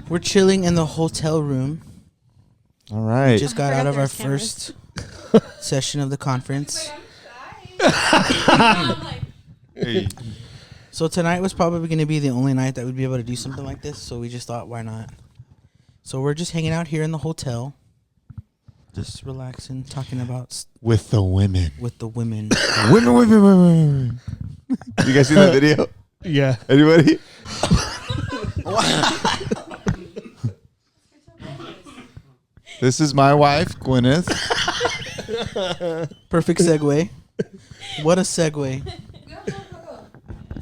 We're chilling in the hotel room. All right. We just got out of our first session of the conference. Hey. So tonight was probably going to be the only night that we'd be able to do something like this. So we just thought, why not? So we're just hanging out here in the hotel, just relaxing, talking about With the women. with the women. Women. You guys see that video? Yeah. Anybody? This is my wife, Gwyneth. Perfect segue. What a segue.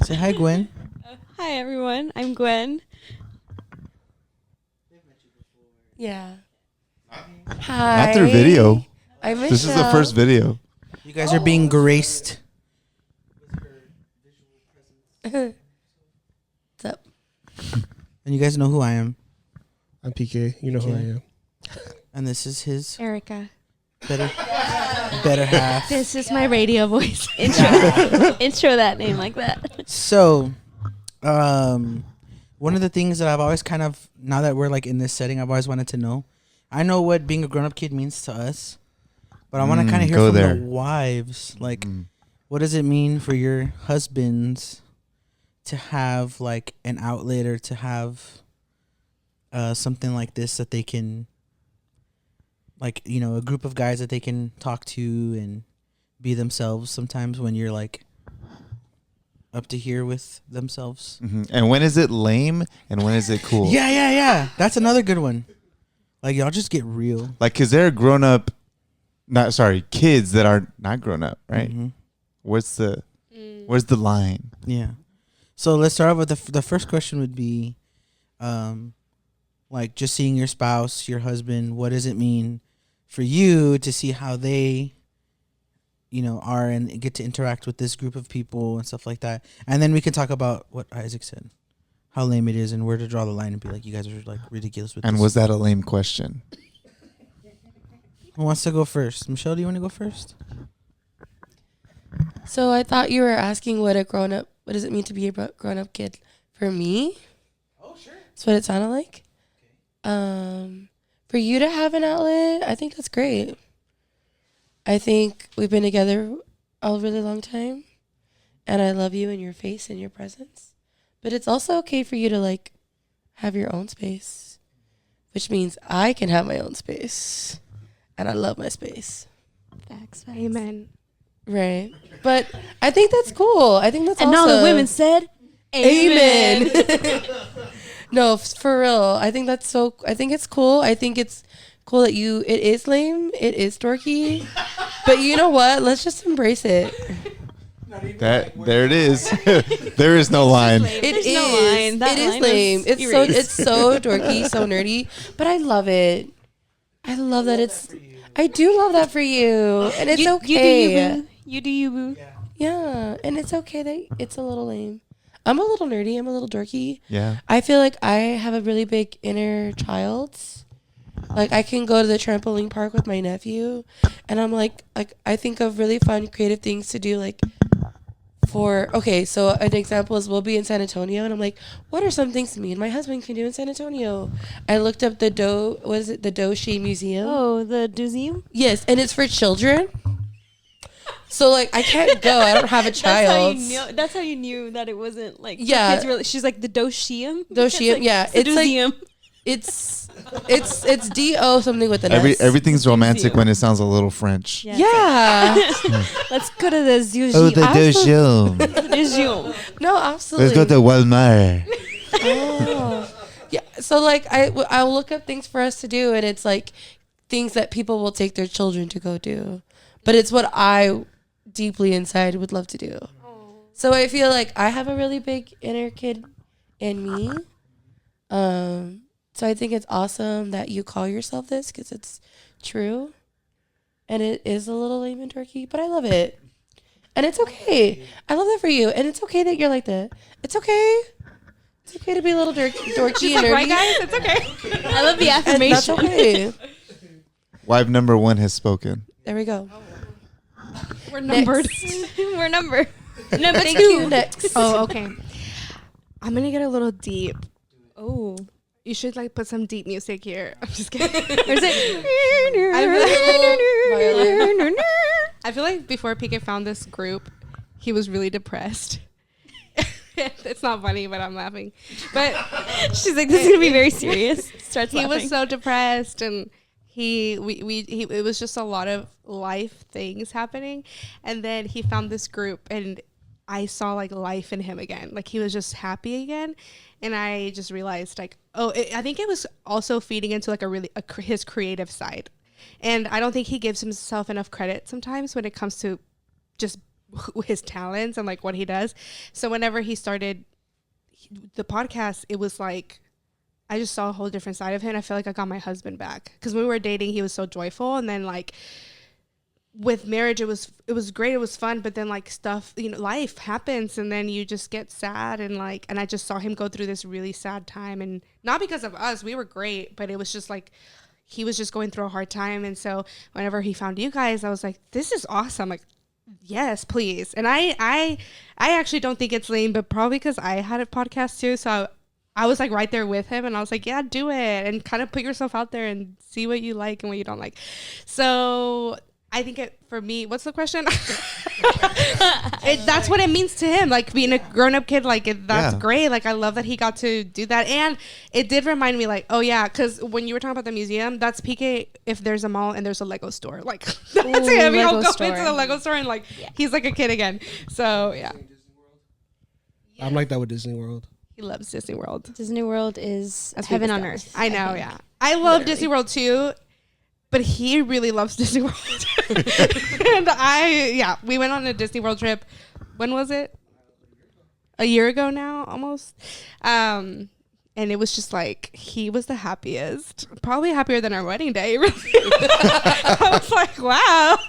Say hi, Gwen. Hi, everyone. I'm Gwen. Yeah. Hi. Not through video. I'm Michelle. This is the first video. You guys are being graced. What's up? And you guys know who I am. I'm PK. You know who I am. And this is his Erica. better half. This is my radio voice. Intro that name like that. So, one of the things that I've always kind of, now that we're like in this setting, I've always wanted to know. I know what being a grown-up kid means to us, but I want to kind of hear from the wives. Like, what does it mean for your husbands to have like an outlet or to have something like this that they can, like, you know, a group of guys that they can talk to and be themselves sometimes when you're like up to here with themselves. Mm-hmm. And when is it lame and when is it cool? Yeah. That's another good one. Like, y'all just get real. Like, because they're grown up, kids that are not grown up, right? Mm-hmm. Where's the line? Yeah. So let's start off with the first question would be, like, just seeing your spouse, your husband, what does it mean for you to see how they, you know, are and get to interact with this group of people and stuff like that. And then we can talk about what Isaac said, how lame it is and where to draw the line and be like, you guys are like ridiculous with And this. was that a lame question? Who wants to go first? Michelle, do you want to go first? So I thought you were asking what does it mean to be a grown-up kid? For me? Oh, sure. That's what it sounded like. For you to have an outlet, I think that's great. I think we've been together a really long time, and I love you and your face and your presence. But it's also okay for you to like have your own space, which means I can have my own space, and I love my space. Facts. Amen. Right. But I think that's cool. I think that's And awesome. all the women said, Amen. No, for real. I think it's cool. I think it's cool that it is lame. It is dorky. But you know what? Let's just embrace it. There it is. There is no line. It is lame. It's so dorky, so nerdy. But I love it. I love that I do love that for you. And it's okay. You do you, boo. Yeah. And it's okay that it's a little lame. I'm a little nerdy. I'm a little dorky. Yeah. I feel like I have a really big inner child. Like, I can go to the trampoline park with my nephew, and I'm like I think of really fun, creative things to do, like, so an example is we'll be in San Antonio, and I'm like, what are some things me and my husband can do in San Antonio? I looked up the Doshi Museum. Oh, the museum? Yes, and it's for children. So, like, I can't go. I don't have a child. That's how you knew that it wasn't, like, yeah. kids really, she's like, the Doshium? Doshium, yeah. It's like, it's D-O something with an S. Everything's romantic when it sounds a little French. Yeah. Let's go to the Zuji. Oh, the Dojium. No, absolutely. Let's go to Walmart. Oh. Yeah. So, like, I'll look up things for us to do, and it's like things that people will take their children to go do. But it's what I deeply inside would love to do. So I feel like I have a really big inner kid in me. So I think it's awesome that you call yourself this, because it's true. And it is a little lame and dorky, but I love it. And it's okay. I love that for you. And it's okay that you're like that. It's okay. It's okay to be a little dorky She's and nerdy. right, guys? It's okay. I love the affirmation. And that's okay. Wife number 1 has spoken. There we go. We're numbered. We're numbered. Number Thank 2. you. Next. Oh, okay. I'm going to get a little deep. Oh. You should like put some deep music here. I'm just kidding. I feel like before PK found this group, he was really depressed. It's not funny, but I'm laughing. But she's like, this is gonna be very serious. Starts he laughing. was so depressed, and it was just a lot of life things happening, and then he found this group, and I saw like life in him again. Like he was just happy again, and I just realized like, I think it was also feeding into like his creative side, and I don't think he gives himself enough credit sometimes when it comes to just his talents and like what he does. So whenever he started the podcast, it was like I just saw a whole different side of him. I feel like I got my husband back, because when we were dating, he was so joyful, and then like with marriage, it was great, it was fun, but then like stuff, life happens, and then you just get sad, and I just saw him go through this really sad time, and not because of us, we were great, but it was just like he was just going through a hard time. And so whenever he found you guys, I was like, this is awesome, like yes, please. And I actually don't think it's lame, but probably because I had a podcast too, so I was like right there with him, and I was like, yeah, do it, and kind of put yourself out there and see what you like and what you don't like. So I think for me, what's the question? That's what it means to him, like being a grown-up kid, like that's great. Like I love that he got to do that, and it did remind me, like, oh yeah, because when you were talking about the museum, that's PK. If there's a mall and there's a Lego store, like that's him. He'll go into the Lego store and like he's like a kid again. So yeah, I'm like that with Disney World. He loves Disney World. Disney World is heaven on earth. I know, yeah. I love Disney World too, but he really loves Disney World. And we went on a Disney World trip. When was it? A year ago now, almost. And it was just like, he was the happiest. Probably happier than our wedding day, really. I was like, wow.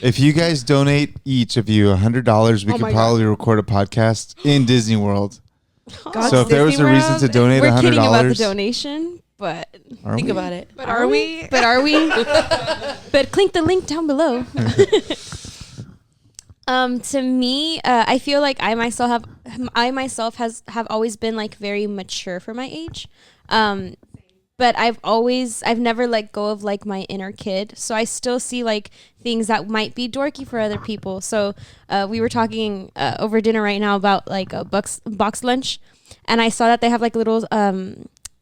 If you guys donate each of you $100, we could probably record a podcast in Disney World. God, so if there was a reason to donate $100, we're kidding about the donation, but think about it. But are we? But are we? But click the link down below. To me, I feel like I myself have always been like very mature for my age. But I've never let go of like my inner kid. So I still see like things that might be dorky for other people. So we were talking over dinner right now about like a box lunch, and I saw that they have like a little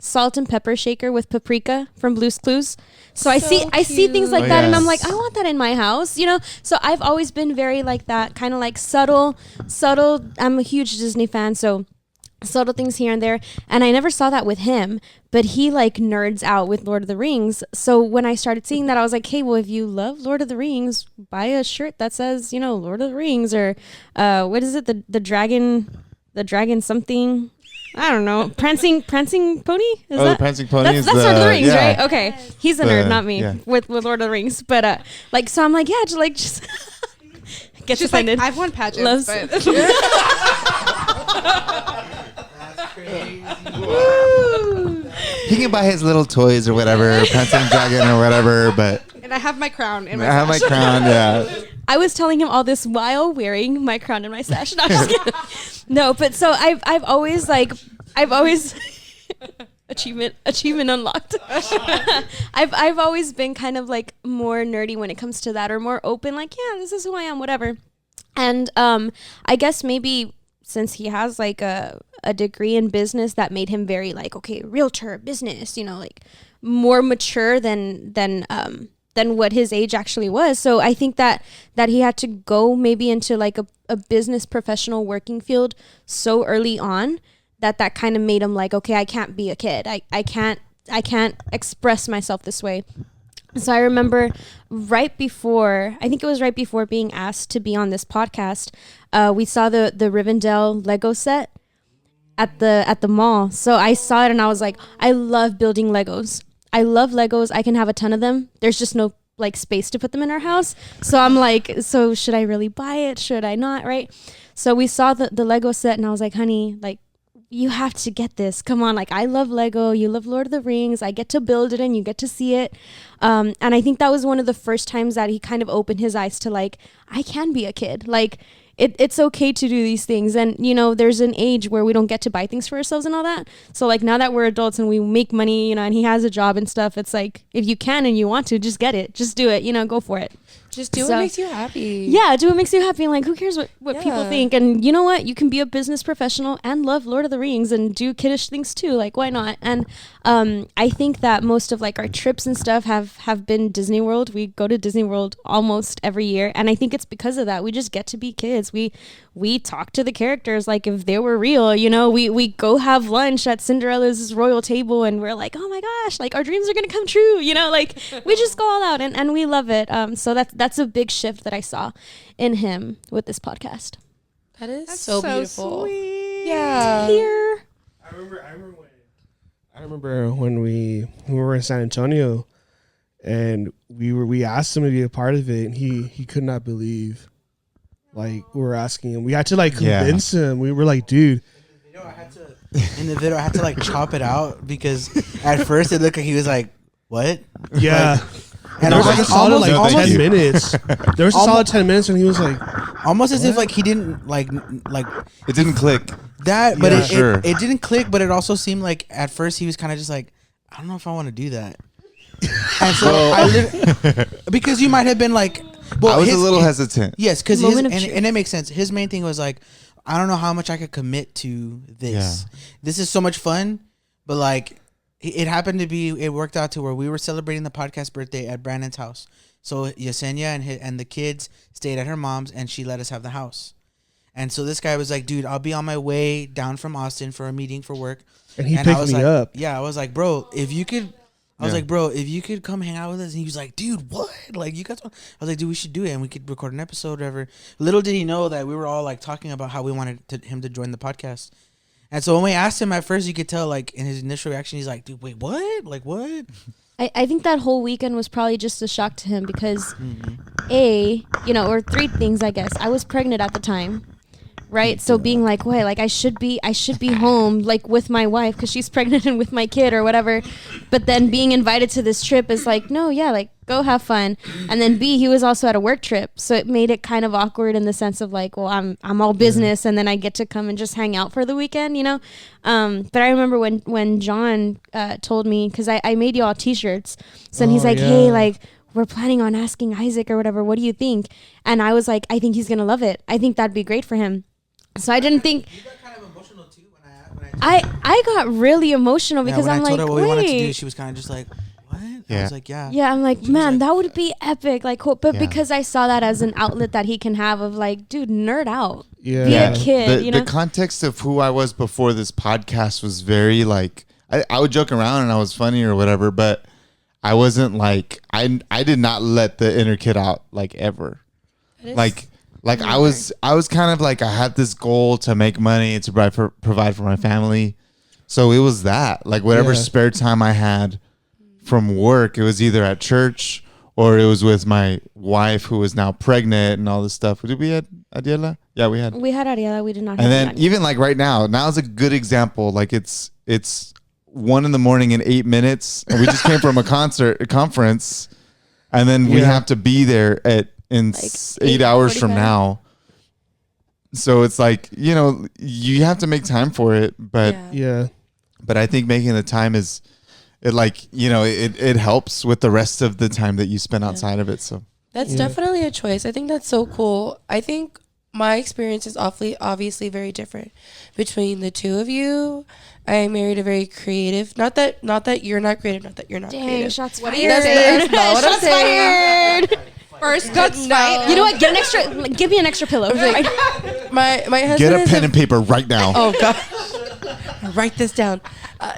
salt and pepper shaker with paprika from Blue's Clues. So I see things like that, and I'm like, I want that in my house, So I've always been very like that, kind of like subtle. I'm a huge Disney fan, so subtle things here and there, and I never saw that with him, but he like nerds out with Lord of the Rings. So when I started seeing that, I was like, hey, well, if you love Lord of the Rings, buy a shirt that says Lord of the Rings, or what is it, the dragon something, I don't know, prancing pony, the prancing pony that's Lord of the Rings, right? Okay, yes. He's a nerd, not me, with Lord of the Rings, but so I'm like, yeah, just gets offended. Like, I've won pageants, but he can buy his little toys or whatever, prancing dragon or whatever, but and I have my crown in my I have my crown, yeah. I was telling him all this while wearing my crown and my sash. No, but so I've always achievement unlocked. I've always been kind of like more nerdy when it comes to that, or more open, like, yeah, this is who I am, whatever. And I guess maybe since he has like a degree in business, that made him very like, okay, realtor, business, like more mature than what his age actually was. So I think that he had to go maybe into like a business professional working field so early on that kind of made him like, okay, I can't be a kid. I can't express myself this way. So I remember right before being asked to be on this podcast, we saw the Rivendell Lego set at the mall. So I saw it and I was like, I love building Legos. I love Legos. I can have a ton of them. There's just no like space to put them in our house. So I'm like, so should I really buy it? Should I not? Right. So we saw the Lego set and I was like, honey, like, you have to get this. Come on. Like, I love Lego. You love Lord of the Rings. I get to build it and you get to see it. And I think that was one of the first times that he kind of opened his eyes to like, I can be a kid. Like, it's okay to do these things. And, you know, there's an age where we don't get to buy things for ourselves and all that. So like now that we're adults and we make money, you know, and he has a job and stuff, it's like, if you can and you want to, just get it. Just do it, you know, go for it. Just do what makes you happy. Yeah, do what makes you happy. And like, who cares what Yeah. people think? And you know what? You can be a business professional and love Lord of the Rings and do kiddish things too. Like, why not? And I think that most of like our trips and stuff have been Disney World. We go to Disney World almost every year. And I think it's because of that. We just get to be kids. We talk to the characters like if they were real, you know. We go have lunch at Cinderella's royal table and we're like, oh my gosh, like our dreams are going to come true, you know. Like we just go all out and we love it. So that's a big shift that I saw in him with this podcast. That's so beautiful. Sweet. Yeah. Here. I remember when we were in San Antonio, and we asked him to be a part of it, and he could not believe. Like we were asking him, we had to like convince him. We were like, dude. In the video, I had to like chop it out because at first it looked like he was like, "What?" Yeah. And There was I like a solid like almost- 10 minutes. There was a solid 10 minutes, and he was like, almost as if like he didn't like It didn't click. that, but Yeah. Sure. it didn't click. But it also seemed like at first he was kind of just like, I don't know if I want to do that. And so because you might have been like, well, I was a little hesitant. Yes, because Moment of and truth. it makes sense. His main thing was like, I don't know how much I could commit to this. Yeah. This is so much fun, but like it happened to be, it worked out to where we were celebrating the podcast birthday at Brandon's house. So Yesenia and the kids stayed at her mom's, and she let us have the house. And so this guy was like, dude, I'll be on my way down from Austin for a meeting for work. and he I picked was me like, up. Yeah, I was like, bro, if you could. I was Yeah. like, bro, if you could come hang out with us. And he was like, dude, what? Like, you guys. I was like, dude, we should do it, and we could record an episode, whatever. Little did he know that we were all like talking about how we wanted him to join the podcast. And so when we asked him at first, you could tell like in his initial reaction, he's like, dude, wait, what? Like, what? I think that whole weekend was probably just a shock to him because or three things, I guess. I was pregnant at the time. Right. So being like, wait, like I should be home like with my wife because she's pregnant and with my kid or whatever. But then being invited to this trip is like, no, yeah, like go have fun. And then B, he was also at a work trip. So it made it kind of awkward in the sense of like, well, I'm all business and then I get to come and just hang out for the weekend, you know? But I remember when John told me, because I made you all t-shirts. So then he's like, hey, like, we're planning on asking Isaac or whatever. What do you think? And I was like, I think he's going to love it. I think that'd be great for him. So I didn't think. You got kind of emotional too when I got really emotional because when I'm I told like, her what we wanted to do, wait. she was kind of just like, what? Yeah. I was like, yeah. Yeah, I'm like, man, that would be epic. Like, but Yeah. because I saw that as an outlet that he can have of like, dude, nerd out. Yeah. Be a kid, you know? The context of who I was before this podcast was very like, I would joke around and I was funny or whatever, but I wasn't like, I did not let the inner kid out like ever. Like I was kind of like, I had this goal to make money and to provide for my family. So it was that, like whatever spare time I had from work, it was either at church or it was with my wife who was now pregnant and all this stuff. Did we have Adiela? Yeah, we had. We had Ariela. We did not have And then Yanni. even like right now is a good example. Like it's 1 a.m. in 8 minutes. And we just came from a conference, and then we have to be there in Like 8 hours from 8:45. now. So it's like, you know, you have to make time for it, but Yeah. but I think making the time is it, like, you know, it helps with the rest of the time that you spend outside of it. So That's Yeah. definitely a choice. I think that's so cool. I think my experience is obviously very different between the two of you. I married a very creative. Not that you're not creative. Not that you're not Dang, creative. shots What fired. are you That's not what I'm Shots saying. fired. First cuts right. You know what? Get an extra. Give me an extra pillow. My husband get a is pen and paper right now. Oh God. Write this down.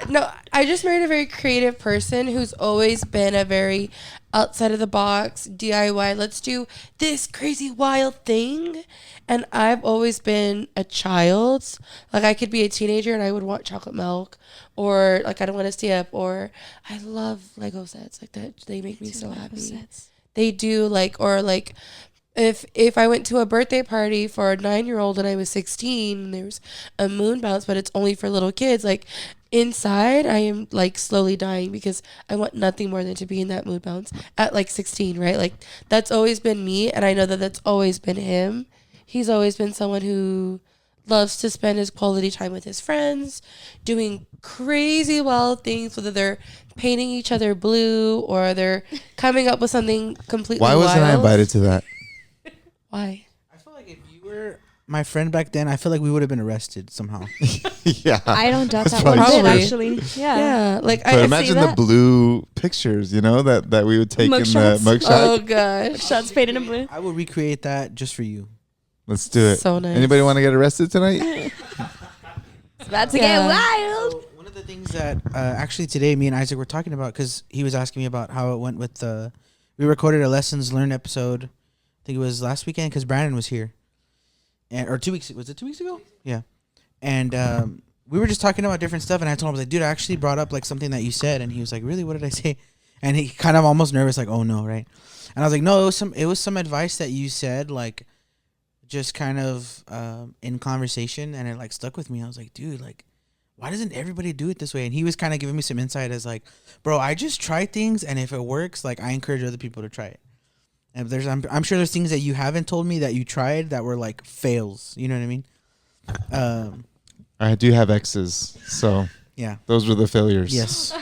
No, I just married a very creative person who's always been a very outside of the box, DIY. Let's do this crazy wild thing. And I've always been a child. Like I could be a teenager and I would want chocolate milk, or like I don't want to stay up, or I love Lego sets like that. They make me so happy. They do, like, or like if I went to a birthday party for a 9-year-old and I was 16 and there was a moon bounce, but it's only for little kids, like inside I am like slowly dying because I want nothing more than to be in that moon bounce at like 16, right? Like that's always been me, and I know that that's always been him. he's always been someone who loves to spend his quality time with his friends, doing crazy wild things, whether they're painting each other blue or they're coming up with something completely Why wasn't wild. I invited to that? Why? I feel like if you were my friend back then, I feel like we would have been arrested somehow. Yeah. I don't doubt That's that one probably bit, true. actually. Yeah. Yeah, like But I imagine see the that. blue pictures, that we would take in the Mugshots? mugshot. Oh gosh, Shots painted in blue. I will recreate that just for you. Let's do it. so nice. Anybody want to get arrested tonight? It's about to Yeah. get wild. So one of the things that actually today me and Isaac were talking about, because he was asking me about how it went with the, we recorded a lessons learned episode. I think it was last weekend because Brandon was here, and or 2 weeks. Was it 2 weeks ago? Yeah, and we were just talking about different stuff, and I told him, I was like, dude, I actually brought up like something that you said, and he was like, really? What did I say? And he kind of almost nervous, like, oh no, right? And I was like, no, it was some advice that you said, like, just kind of in conversation, and it like stuck with me. I was like, dude, like, why doesn't everybody do it this way? And he was kind of giving me some insight as like, bro, I just try things, and if it works, like, I encourage other people to try it. And there's, I'm sure there's things that you haven't told me that you tried that were like fails. You know what I mean? I do have exes, so Yeah. those were the failures. Yes.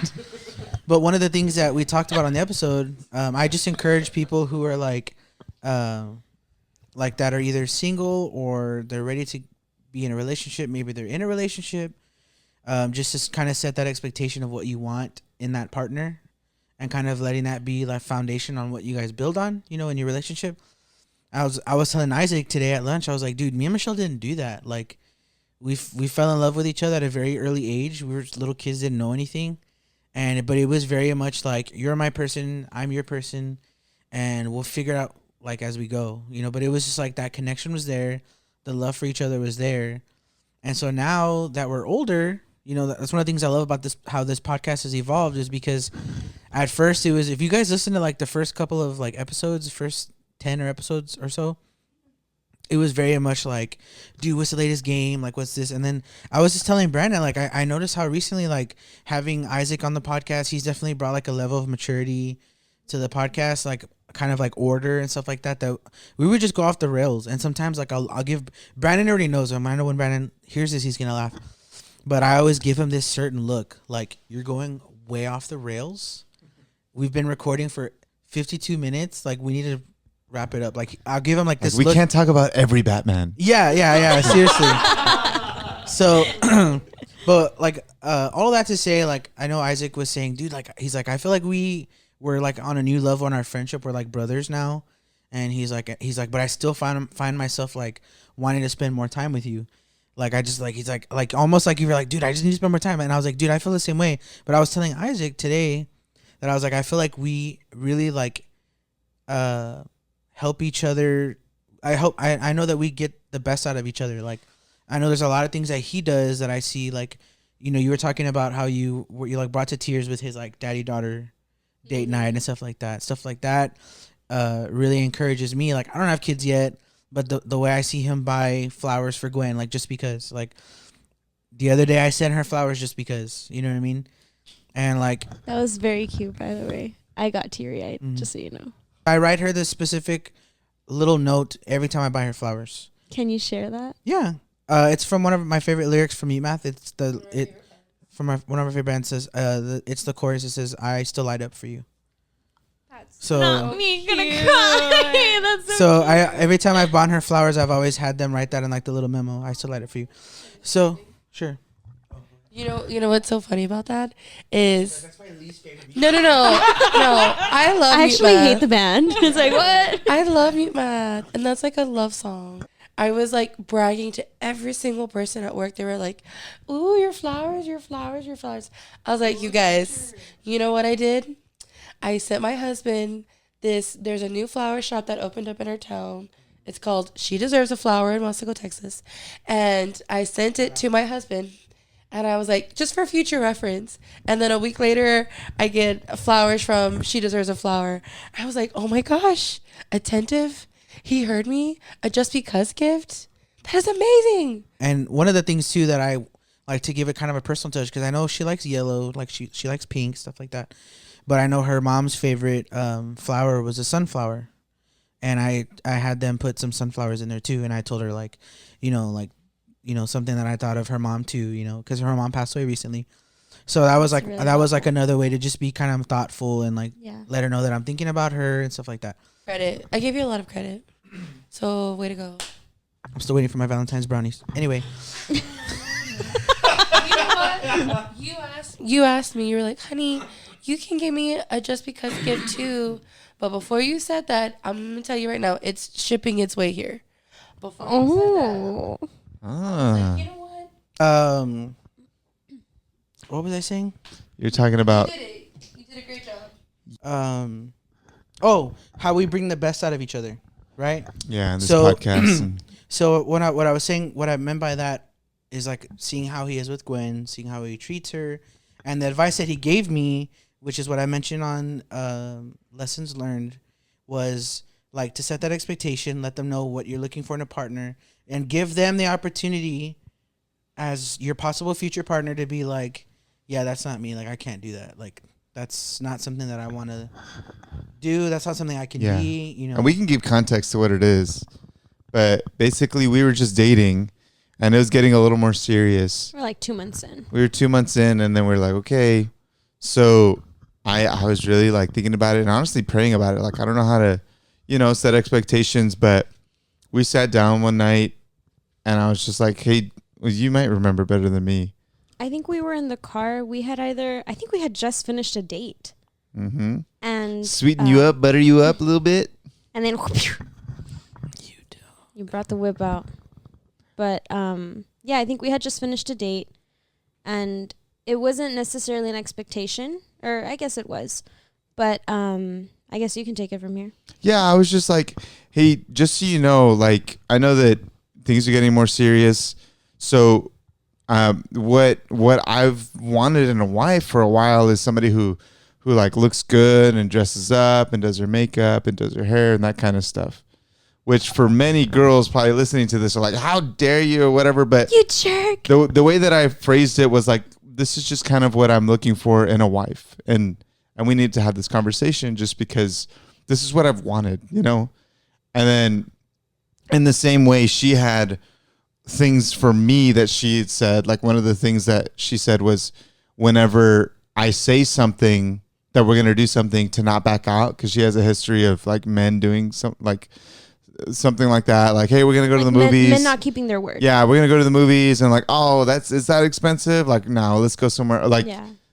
But one of the things that we talked about on the episode, I just encourage people who are like that are either single or they're ready to be in a relationship. Maybe they're in a relationship. Just to kind of set that expectation of what you want in that partner, and kind of letting that be like foundation on what you guys build on, in your relationship. I was telling Isaac today at lunch, I was like, dude, me and Michelle didn't do that. Like, we fell in love with each other at a very early age. We were little kids, didn't know anything. But it was very much like, you're my person, I'm your person, and we'll figure it out like as we go, but it was just like that connection was there. The love for each other was there. And so now that we're older, that's one of the things I love about this, how this podcast has evolved, is because at first it was, if you guys listen to like the first couple of like episodes, first 10 or episodes or so, it was very much like, dude, what's the latest game? Like, what's this? And then I was just telling Brandon, like, I noticed how recently, like, having Isaac on the podcast, he's definitely brought like a level of maturity to the podcast, like kind of like order and stuff like that, that we would just go off the rails. And sometimes like I'll give, Brandon already knows him. I know when Brandon hears this, he's going to laugh. But I always give him this certain look, like, you're going way off the rails. We've been recording for 52 minutes. Like, we need to wrap it up. Like, I'll give him like this We look. can't talk about every Batman. Yeah. Seriously. So, but like, all that to say, like, I know Isaac was saying, dude, like, he's like, I feel like we're like on a new level in our friendship. We're like brothers now. And he's like, but I still find myself like wanting to spend more time with you. Like, I just like, he's like almost like you were like, dude, I just need to spend more time. And I was like, dude, I feel the same way. But I was telling Isaac today that I was like, I feel like we really like, help each other. I know that we get the best out of each other. Like, I know there's a lot of things that he does that I see, like, you were talking about how you like brought to tears with his like daddy-daughter date night and stuff like that really encourages me. Like, I don't have kids yet, but the way I see him buy flowers for Gwen, like, just because, like, the other day I sent her flowers just because, you know what I mean? And like, That was very cute, by the way. I got teary-eyed, just so you know. I write her this specific little note every time I buy her flowers. Can you share that? Yeah. It's from one of my favorite lyrics from Meat Math. It's from one of my favorite bands. Says it's the chorus. It says, "I still light up for you." That's So Not me gonna cry. That's so I every time I've bought her flowers, I've always had them write that in like the little memo. I still light up for you. So sure. You know what's so funny about that is that's my least favorite. No. I love. I actually Mute Math. hate the band. It's like, what? I love Mute Math, and that's like a love song. I was like bragging to every single person at work. They were like, "Ooh, your flowers, your flowers, your flowers." I was like, "You guys, you know what I did? I sent my husband this. There's a new flower shop that opened up in our town. It's called She Deserves a Flower in Mossico, Texas, and I sent it to my husband." And I was like, just for future reference. And then a week later, I get flowers from She Deserves a Flower. I was like, oh my gosh, attentive. He heard me. A just because gift. That is amazing. And one of the things too that I like to give it kind of a personal touch, because I know she likes yellow, like she likes pink, stuff like that. But I know her mom's favorite flower was a sunflower. and I had them put some sunflowers in there too, and I told her like, something that I thought of her mom too, because her mom passed away recently. So that was like really that was like another way to just be kind of thoughtful and like Yeah. let her know that I'm thinking about her and stuff like that. Credit. I gave you a lot of credit. So way to go. I'm still waiting for my Valentine's brownies. Anyway, You know what? You asked me. You were like, honey, you can give me a just because gift too. But before you said that, I'm gonna tell you right now, it's shipping its way here. Before you said that, I was like, you know what? what was I saying? You're talking about. You did a great job. How we bring the best out of each other, right? Yeah, in this So- podcast. So what I was saying, what I meant by that is like seeing how he is with Gwen, seeing how he treats her, and the advice that he gave me, which is what I mentioned on lessons learned, was like to set that expectation, let them know what you're looking for in a partner, and give them the opportunity as your possible future partner to be like, yeah, that's not me. Like I can't do that. Like that's not something that I want to do. That's not something I can Yeah. be. And we can give context to what it is. But basically, we were just dating, and it was getting a little more serious. We're like 2 months in. We were 2 months in, and then we're like, okay. So I was really like thinking about it and honestly praying about it. Like, I don't know how to, set expectations. But we sat down one night, and I was just like, hey, you might remember better than me. I think we were in the car. I think we had just finished a date. Mm-hmm. And Sweeten you up, butter you up a little bit. And then you brought the whip out. But yeah, I think we had just finished a date, and it wasn't necessarily an expectation, or I guess it was. But I guess you can take it from here. Yeah, I was just like, hey, just so you know, like, I know that things are getting more serious. So what I've wanted in a wife for a while is somebody who like looks good and dresses up and does her makeup and does her hair and that kind of stuff. Which for many girls probably listening to this are like, how dare you or whatever. But you jerk. The way that I phrased it was like, this is just kind of what I'm looking for in a wife. And we need to have this conversation just because this is what I've wanted, And then in the same way, she had things for me that she had said. Like one of the things that she said was, whenever I say something that we're going to do something, to not back out, because she has a history of like men doing something like that. Like, hey, we're going to go to the movies. Men not keeping their word. Yeah, we're going to go to the movies, and like, oh, is that expensive? Like, no, let's go somewhere. Like,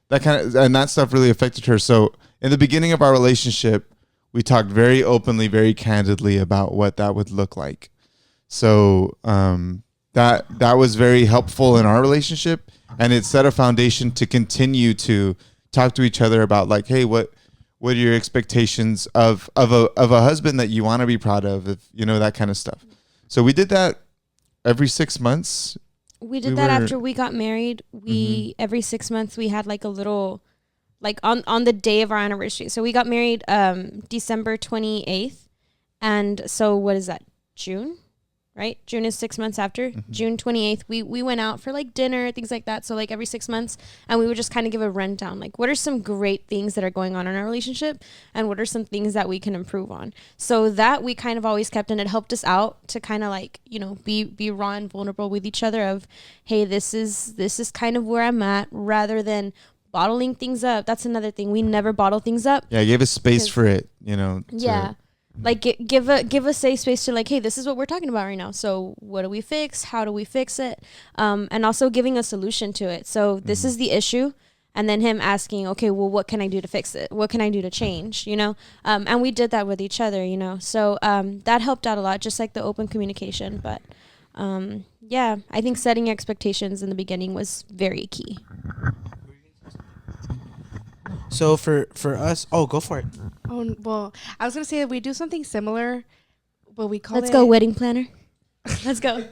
that kind of, and that stuff really affected her. So in the beginning of our relationship, we talked very openly, very candidly about what that would look like. So that was very helpful in our relationship, and it set a foundation to continue to talk to each other about like, hey, what are your expectations of a husband that you want to be proud of, that kind of stuff. So we did that every 6 months. We did that after we got married. We every 6 months we had like a little, like on the day of our anniversary. So we got married December 28th, and so what is that? June, right? June is 6 months after. June 28th, we went out for like dinner, things like that. So like every 6 months, and we would just kind of give a rundown, like what are some great things that are going on in our relationship, and what are some things that we can improve on. So that we kind of always kept, and it helped us out to kind of like, be raw and vulnerable with each other of, hey, this is kind of where I'm at, rather than bottling things up. That's another thing. We never bottle things up. Yeah, give us space for it, Yeah. Like give a safe space to like, hey, this is what we're talking about right now. So what do we fix? How do we fix it? And also giving a solution to it. So this is the issue. And then him asking, okay, well, what can I do to fix it? What can I do to change? And we did that with each other, So that helped out a lot, just like the open communication. But yeah, I think setting expectations in the beginning was very key. So for us, go for it. Oh, well, I was going to say we do something similar, but we call Let's go, wedding planner. Let's go.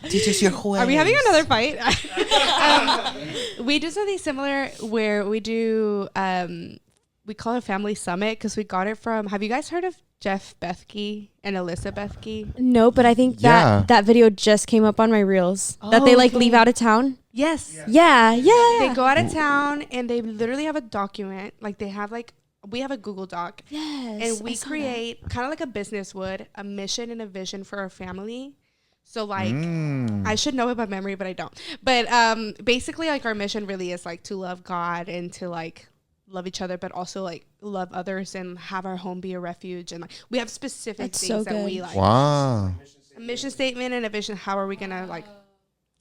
Teach us your ways. Are we having another fight? We do something similar where we do, we call it Family Summit because we got it from, have you guys heard of Jeff Bethke and Alyssa Bethke? No, but I think that video just came up on my reels. That they like leave out of town. Yes. Yeah. They go out of town and they literally have a document. Like they have like we have a Google Doc. Yes. And we create kind of like a business would, a mission and a vision for our family. So like, I should know it by memory, but I don't. But basically, like our mission really is like to love God and to like love each other, but also like love others and have our home be a refuge. And like we have specific things that we like. Wow. A mission statement and a vision. How are we gonna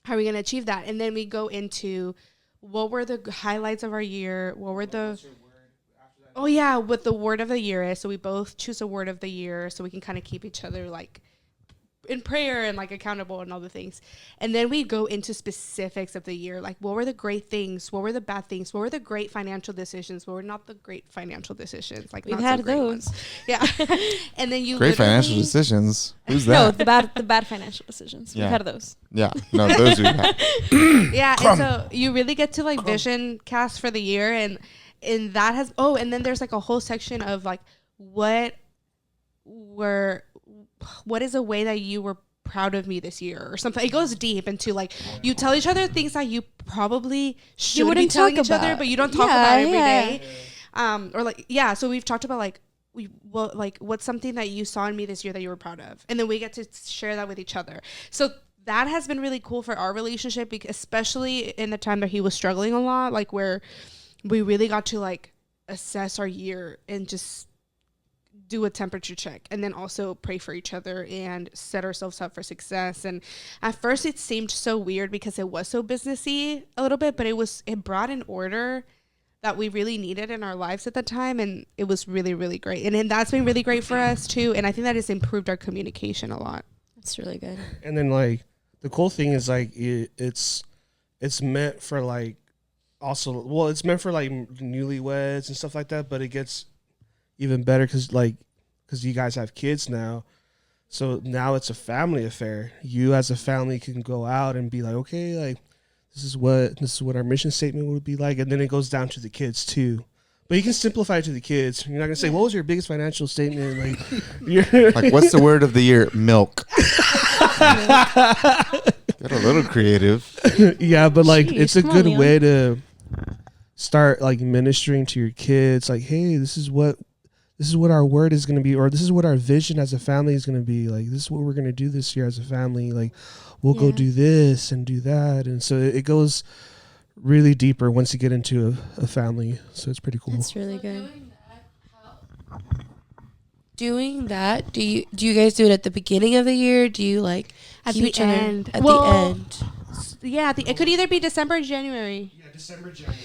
achieve that? And then we go into what were the highlights of our year? What were the what the word of the year is. So we both choose a word of the year so we can kind of keep each other like in prayer and like accountable and all the things. And then we go into specifics of the year, like what were the great things, what were the bad things, what were the great financial decisions, what were not the great financial decisions, like we've not had so great those ones. Yeah. And then you great financial decisions. Who's no, that? the bad financial decisions. Yeah. We've had those. Yeah, no, those we've had. Yeah. And so you really get to like vision cast for the year, and that has and then there's like a whole section of like what is a way that you were proud of me this year or something. It goes deep into like you tell each other things that you probably should be telling each other, but you don't talk about it every day. Or like so we've talked about like what's something that you saw in me this year that you were proud of, and then we get to share that with each other. So that has been really cool for our relationship, especially in the time that he was struggling a lot, like where we really got to like assess our year and just do a temperature check, and then also pray for each other and set ourselves up for success. And at first it seemed so weird because it was so businessy a little bit, but it brought an order that we really needed in our lives at the time, and it was really, really great. And that's been really great for us too, and I think that has improved our communication a lot. That's really good. And then like the cool thing is like it's meant for like it's meant for like newlyweds and stuff like that, but it gets even better because you guys have kids now, so now it's a family affair. You as a family can go out and be like, okay, like this is what our mission statement would be like, and then it goes down to the kids too. But you can simplify it to the kids. You're not gonna say, what was your biggest financial statement? Like what's the word of the year? Milk. Get a little creative. Yeah, but like Jeez, it's a good way to start like ministering to your kids. Like, hey, this is what our word is going to be, or this is what our vision as a family is going to be. Like, this is what we're going to do this year as a family. Like, we'll go do this and do that. And so it goes really deeper once you get into a family. So it's pretty cool. That's really good. Doing that, do you guys do it at the beginning of the year? Do you like At keep the each other end. at the end? Yeah, it could either be December or January. Yeah, December, January.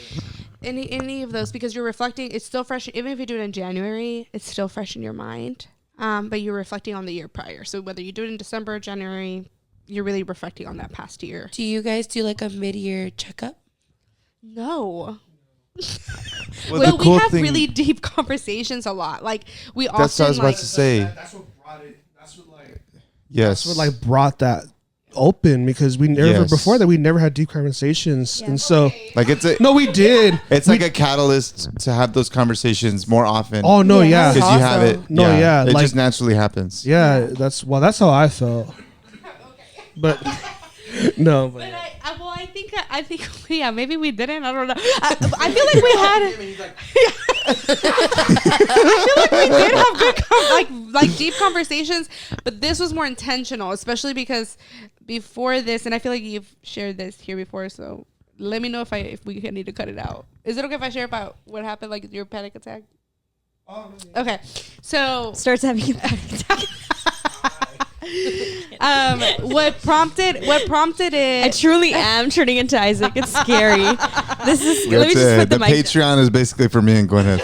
Any of those, because you're reflecting. It's still fresh. Even if you do it in January, it's still fresh in your mind. But you're reflecting on the year prior. So whether you do it in December or January, you're really reflecting on that past year. Do you guys do like a mid-year checkup? No. Well, we have really deep conversations a lot. Like we often. That's what I was about to say. That's what brought it. Yes. That's what like brought that open, because we never before that we never had deep conversations, and so like we did. It's like a catalyst to have those conversations more often. Oh no, yeah, because you have it. No, yeah, it like, just naturally happens. Yeah, that's how I felt. But no, but yeah. I think yeah, maybe we didn't. I don't know. I feel like we had. I feel like we did have good like deep conversations, but this was more intentional, especially because before this, and I feel like you've shared this here before, so let me know if we need to cut it out. Is it okay if I share about what happened, like your panic attack? Oh, no. Okay, so starts having a panic attack. What prompted it? I truly am turning into Isaac. It's scary. This is. Let me just put the mic Patreon is basically for me and Gwyneth.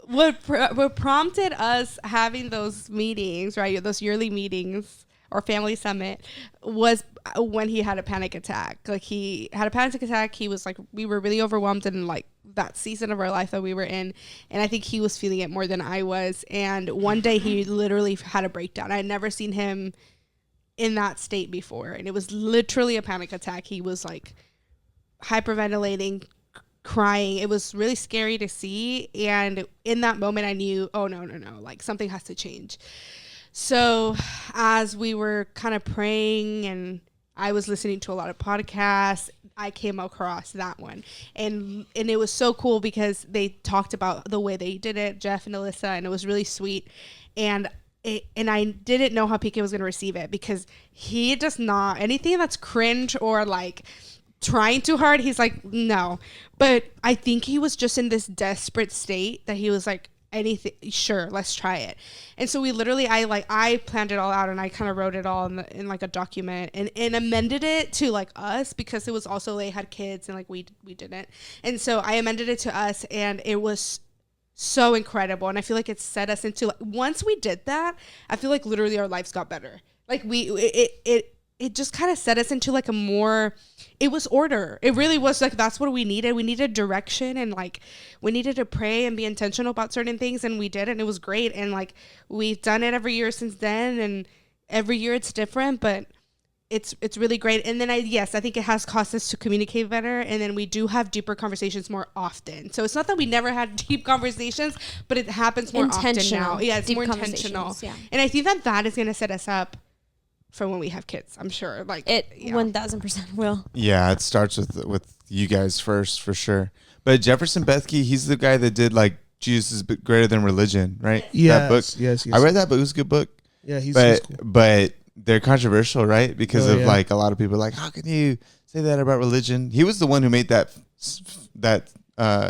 What prompted us having those meetings, right? Those yearly meetings or family summit was when he had a panic attack. Like he had a panic attack. He was like, we were really overwhelmed in like that season of our life that we were in. And I think he was feeling it more than I was. And one day he literally had a breakdown. I had never seen him in that state before. And it was literally a panic attack. He was like hyperventilating, crying. It was really scary to see. And in that moment I knew, oh no, like something has to change. So as we were kind of praying and I was listening to a lot of podcasts, I came across that one, and it was so cool because they talked about the way they did it, Jeff and Alyssa, and it was really sweet. And I didn't know how PK was going to receive it, because he does not, anything that's cringe or like trying too hard, he's like, no. But I think he was just in this desperate state that he was like, anything, sure, let's try it. And so we literally, I planned it all out, and I kind of wrote it all in like a document, and amended it to like us, because it was also, they had kids and like we didn't. And so I amended it to us, and it was so incredible. And I feel like it set us into, like, once we did that, I feel like literally our lives got better. Like it just kind of set us into like a more, it was order. It really was like, that's what we needed. We needed direction, and like we needed to pray and be intentional about certain things, and we did, and it was great. And like we've done it every year since then, and every year it's different, but it's really great. And then I think it has caused us to communicate better, and then we do have deeper conversations more often. So it's not that we never had deep conversations, but it happens more often now. Yeah, it's more intentional. Yeah. And I think that is going to set us up for when we have kids, I'm sure. Like it 1000% will. Yeah, it starts with you guys first, for sure. But Jefferson Bethke, he's the guy that did like Jesus is greater than religion, right? Yes, that book. yes. I read that book. It was a good book. Yeah, he's but cool. but they're controversial, right? Because of like a lot of people are like, how can you say that about religion? He was the one who made that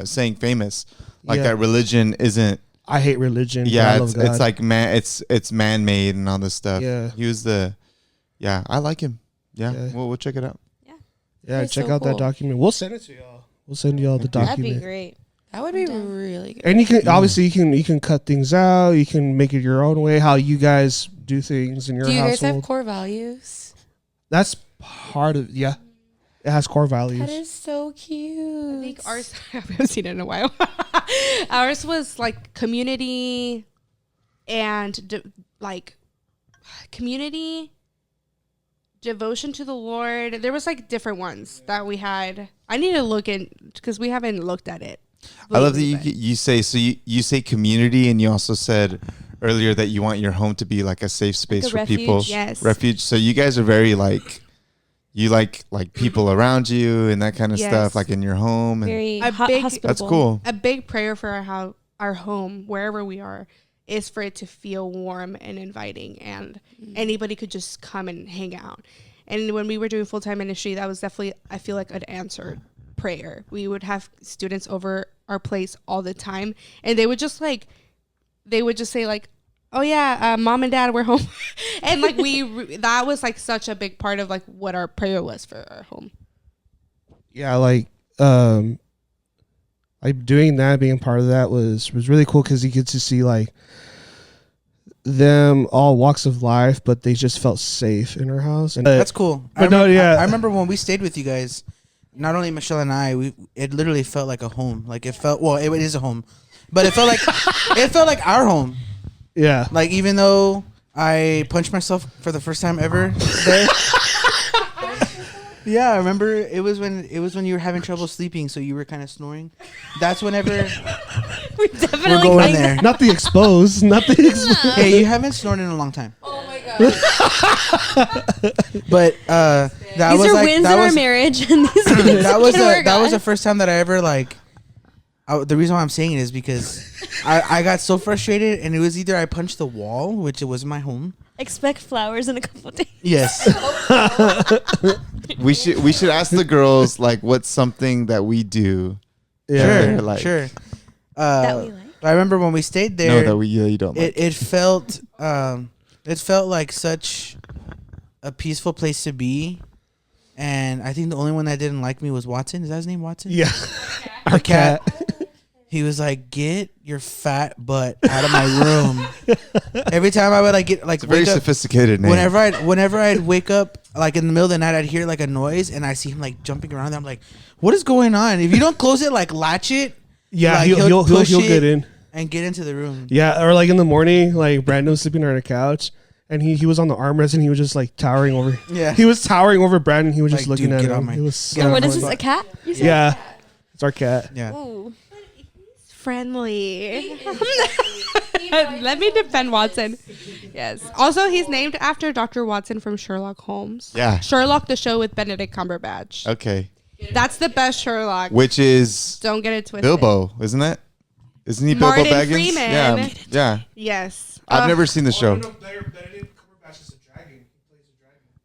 saying famous, like that religion isn't. I hate religion. Yeah, it's like it's man made and all this stuff. Yeah, he was Yeah, I like him. Yeah. We'll check it out. Yeah, check out that document. We'll send it to y'all. We'll send y'all the document. That'd be great. That would be really good. And you can obviously you can cut things out. You can make it your own way. How you guys do things in your household. Do you guys have core values? That's part of It has core values. That is so cute. I think ours, I haven't seen it in a while. Ours was like community and community, devotion to the Lord. There was like different ones that we had. I need to look in, because we haven't looked at it. I love that you say, so you say community, and you also said earlier that you want your home to be like a safe space for refuge. people. Yes. Refuge. So you guys are very like, you like people around you and that kind of stuff, like in your home. And Very hospitable. That's cool. A big prayer for our home, wherever we are, is for it to feel warm and inviting, and anybody could just come and hang out. And when we were doing full-time ministry, that was definitely, I feel like, an answered prayer. We would have students over our place all the time, and they would just say like, oh yeah, mom and dad, we're home. And like that was like such a big part of like what our prayer was for our home. Yeah, like doing that, being part of that was really cool, because you get to see like them all walks of life, but they just felt safe in our house. And that's cool. I remember when we stayed with you guys, not only Michelle and I, it literally felt like a home. Like it felt, well, it is a home, but it felt like our home. Yeah. Like, even though I punched myself for the first time ever there. Yeah, I remember it was when you were having trouble sleeping, so you were kind of snoring. That's whenever we're definitely going there. Not the exposed. Hey, you haven't snored in a long time. Oh my god. But that these was are like wins that in was our marriage, and these that was the first time that I ever like. The reason why I'm saying it is because I got so frustrated, and it was either I punched the wall, which it was my home. Expect flowers in a couple of days. Yes. We should ask the girls like what's something that we do. Yeah, sure. That we like. I remember when we stayed there. No, that you don't. It felt like such a peaceful place to be. And I think the only one that didn't like me was Watson. Is that his name, Watson? Yeah. Our cat. He was like, "Get your fat butt out of my room." Every time I would like get like it's a very sophisticated name. Whenever I'd wake up like in the middle of the night, I'd hear like a noise, and I see him like jumping around there. I'm like, "What is going on?" If you don't close it, like latch it. Yeah, like, he'll get in and get into the room. Yeah, or like in the morning, like Brandon was sleeping on a couch, and he was on the armrest, and he was just like towering over. Yeah, he was towering over Brandon. He was just looking at him. It was so what is this? A cat? Yeah, it's our cat. Yeah. Ooh. Friendly. Let me defend Watson. Yes. Also, he's named after Dr. Watson from Sherlock Holmes. Yeah. Sherlock, the show with Benedict Cumberbatch. Okay. That's the best Sherlock. which is Don't get it twisted. Bilbo, isn't it? Isn't he Martin Bilbo Baggins? Freeman. Yeah, yeah. Yes. I've never seen the show.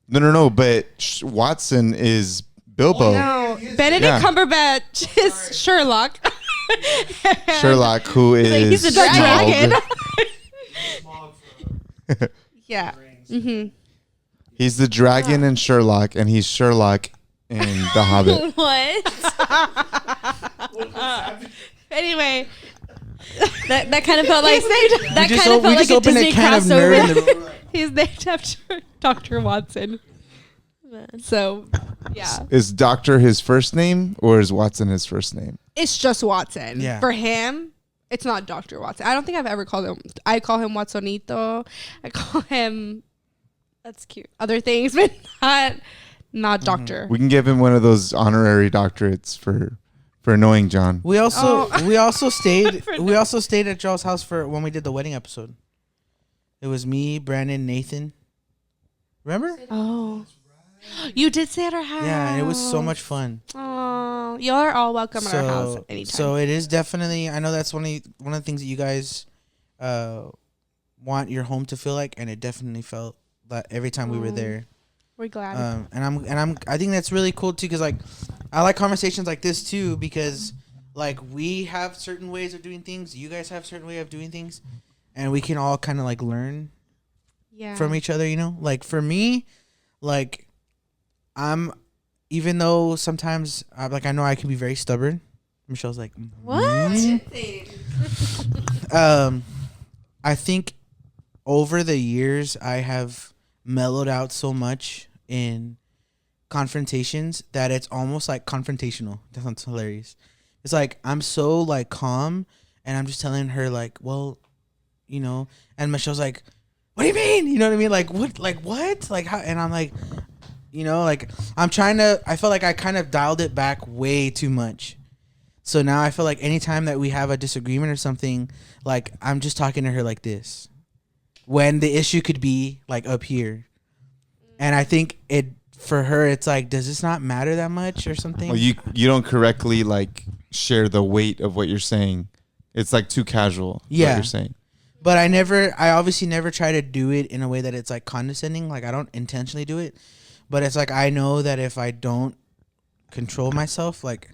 No. But Watson is Bilbo. No, Benedict Yeah. Cumberbatch is Sherlock. Sherlock, who is he's a dragon. Yeah. Mm-hmm. He's the dragon in Sherlock, and he's Sherlock in The Hobbit. What? Anyway, That kind of felt like that We kind of felt like just a opened Disney a can of nerd in crossover. the he's named after Dr. Watson. So, yeah. Is Doctor his first name, or is Watson his first name? It's just Watson. Yeah. For him, it's not Dr. Watson. I don't think I've ever called him. I call him Watsonito. I call him That's cute. other things, but not doctor. We can give him one of those honorary doctorates for annoying John. We also Oh. we also stayed at Joel's house for when we did the wedding episode. It was me, Brandon, Nathan. Remember? Oh. You did stay at our house. Yeah, and it was so much fun. Oh, y'all are all welcome at our house anytime. So it is definitely. I know that's one of the things that you guys want your home to feel like, and it definitely felt that every time we were there. We're glad. I think that's really cool too, because like I like conversations like this too, because like we have certain ways of doing things, you guys have certain way of doing things, and we can all kind of like learn from each other. You know, like for me, like even though sometimes I know I can be very stubborn. Michelle's like, What? I think over the years I have mellowed out so much in confrontations that it's almost like confrontational. That sounds hilarious. It's like I'm so like calm and I'm just telling her like, well, you know, and Michelle's like, what do you mean? You know what I mean? Like what? Like how? And I'm like, you know, like I feel like I kind of dialed it back way too much. So now I feel like anytime that we have a disagreement or something, like I'm just talking to her like this, when the issue could be like up here. And I think for her, it's like, does this not matter that much or something? Well, you don't correctly like share the weight of what you're saying. It's like too casual. Yeah. What you're saying. But I obviously never try to do it in a way that it's like condescending. Like I don't intentionally do it, but it's like, I know that if I don't control myself, like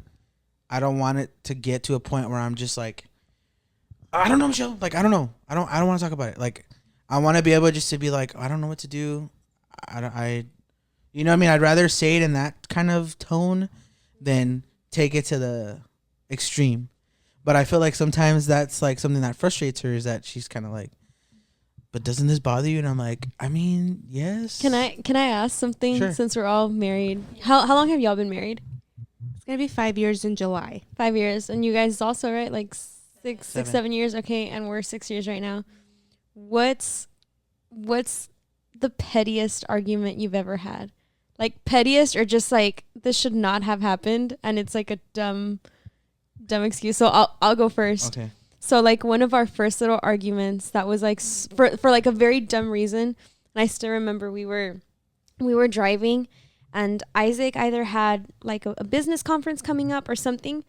I don't want it to get to a point where I'm just like, I don't know, Michelle. Like, I don't know. I don't want to talk about it. Like, I want to be able just to be like, I don't know what to do. You know what I mean? I'd rather say it in that kind of tone than take it to the extreme. But I feel like sometimes that's like something that frustrates her, is that she's kind of like, but doesn't this bother you? And I'm like, I mean, yes. Can I ask something? Sure. Since we're all married, how long have y'all been married? It's going to be 5 years in July. 5 years, and you guys also, right? Like six, 7 years. Okay, and we're 6 years right now. What's the pettiest argument you've ever had? Like pettiest, or just like this should not have happened, and it's like a dumb excuse. So I'll go first. Okay. So like one of our first little arguments that was like for like a very dumb reason, and I still remember we were driving, and Isaac either had like a business conference coming up or something,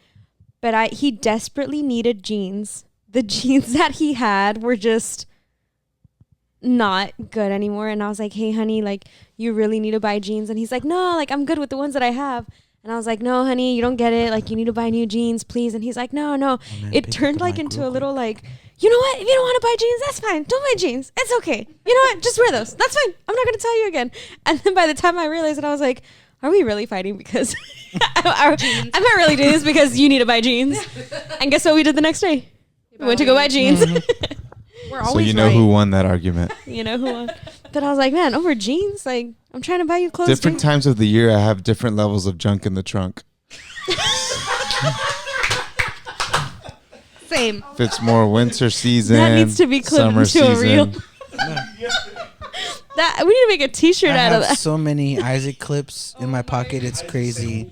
but he desperately needed jeans. The jeans that he had were just not good anymore, and I was like, hey honey, like you really need to buy jeans. And he's like, no, like I'm good with the ones that I have. And I was like, no honey, you don't get it, like you need to buy new jeans, please. And he's like, no. Man, It turned like into a little like, you know what, if you don't want to buy jeans, that's fine, don't buy jeans, it's okay, you know what, just wear those, that's fine, I'm not gonna tell you again. And then by the time I realized it, I was like, are we really fighting because I'm not really doing this because you need to buy jeans? And guess what we did the next day? We went to go buy jeans. We're So always you know right. who won that argument. You know who won? But I was like, man, over jeans, like I'm trying to buy you clothes. Different too. times of the year, I have different levels of junk in the trunk. Same. If it's more winter season, That needs to be clipped summer into a reel. season. That we need to make a T-shirt I out of have that. so many Isaac clips in my pocket. It's crazy.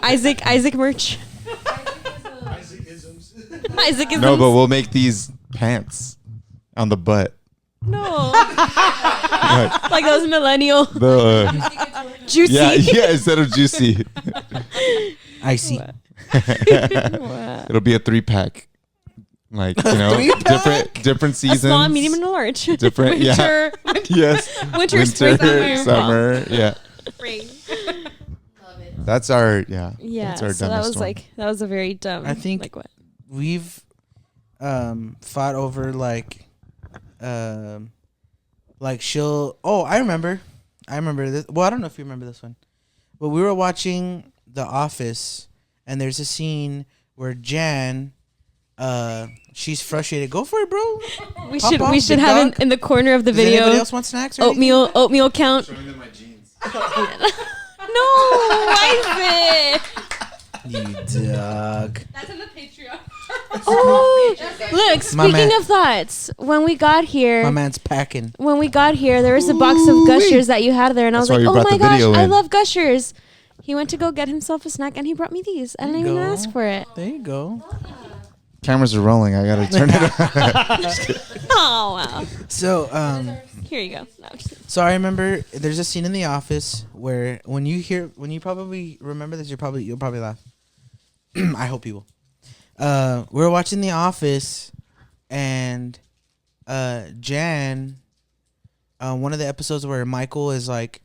Isaac merch. Isaac is No, but we'll make these pants on the butt. No. Like, Like those millennial juicy. yeah, instead of juicy. Icy. Wow. It'll be a 3-pack. Like, you know, different A seasons. small, medium, and a large. Different, yeah. Winter, Yes. winter, spring, summer. Yeah. Spring. That's our, yeah. Yeah, That's our so that dumbest was one. like that was a very dumb. I think like what? We've fought over like she'll. Oh, I remember this. Well, I don't know if you remember this one, but we were watching The Office, and there's a scene where Jan, she's frustrated. Go for it, bro. We Pop off, should big have dog. in the corner of the Does anybody video else want snacks? Or anything? oatmeal count. Showing them my jeans. No, Isaac. You dog. That's in the Patreon. Oh, look. My Speaking man. of thoughts, when we got here, My man's packing. there was a box of Gushers that you had there, and That's I why was you like, "Oh brought my the gosh, video I in. love Gushers." He went to go get himself a snack, and he brought me these. I didn't There even you go. ask for it. There you go. Cameras are rolling. I gotta turn it on. Oh wow! So Here you go. No, I'm just kidding. So I remember there's a scene in The Office where when you probably remember this, you'll probably laugh. I hope you will. We're watching The Office, and Jan, one of the episodes where Michael is like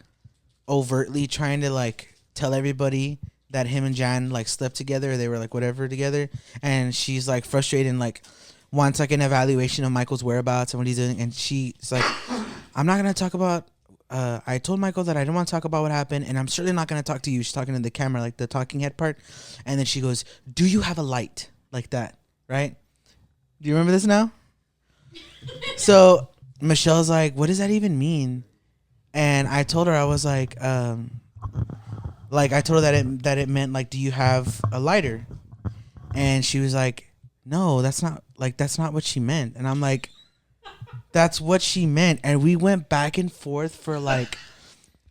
overtly trying to like tell everybody that him and Jan like slept together, they were like whatever together, and she's like frustrated and like wants like an evaluation of Michael's whereabouts and what he's doing, and she's like, I'm not gonna talk about. I told Michael that I don't want to talk about what happened, and I'm certainly not gonna talk to you. She's talking to the camera, like the talking head part, and then she goes, "Do you have a light?" Like that, right? Do you remember this now? So Michelle's like, "What does that even mean?" And I told her, I was like I told her that it meant like, "Do you have a lighter?" And she was like, "No, that's not what she meant." And I'm like, that's what she meant. And we went back and forth for like,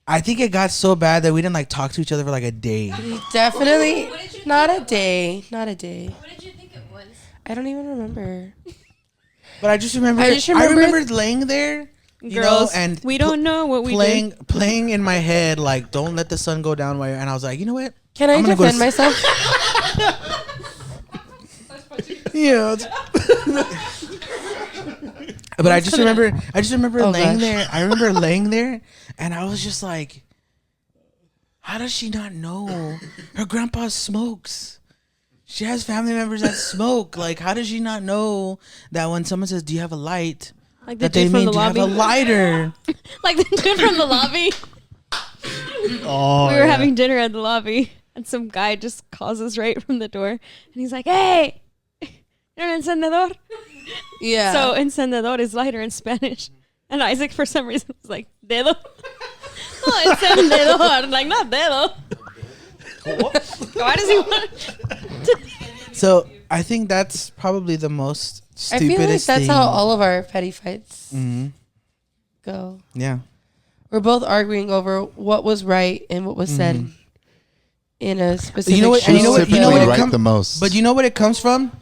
I think it got so bad that we didn't like talk to each other for like a day. Definitely not a day. Not a day. What did you think it was? I don't even remember. But I just remember, I remember laying there, you Girls, know, and we don't know what we did. playing in my head, like, don't let the sun go down while you're, and I was like, you know what? Can I I'm gonna go defend to myself? Yeah. But I just remember Oh, laying gosh. there. I remember laying there, and I was just like, how does she not know her grandpa smokes? She has family members that smoke. Like, how does she not know that when someone says, "Do you have a light?" Like the that they dude from mean, the "Do you have lobby. a lighter?" Like the dude from the lobby. Oh, We were having dinner at the lobby, and some guy just calls us right from the door, and he's like, "Hey, you're an encendedor." Yeah. So encendedor is lighter in Spanish, and Isaac for some reason was like, "Dedo." Oh, encendedor, like not dedo. Why does he want? So I think that's probably the most I stupidest feel like that's thing. how all of our petty fights Mhm. go. Yeah. We're both arguing over what was right and what was said in a specific. You know what- and you know what- Typically it right com- the most. But you know what it comes from?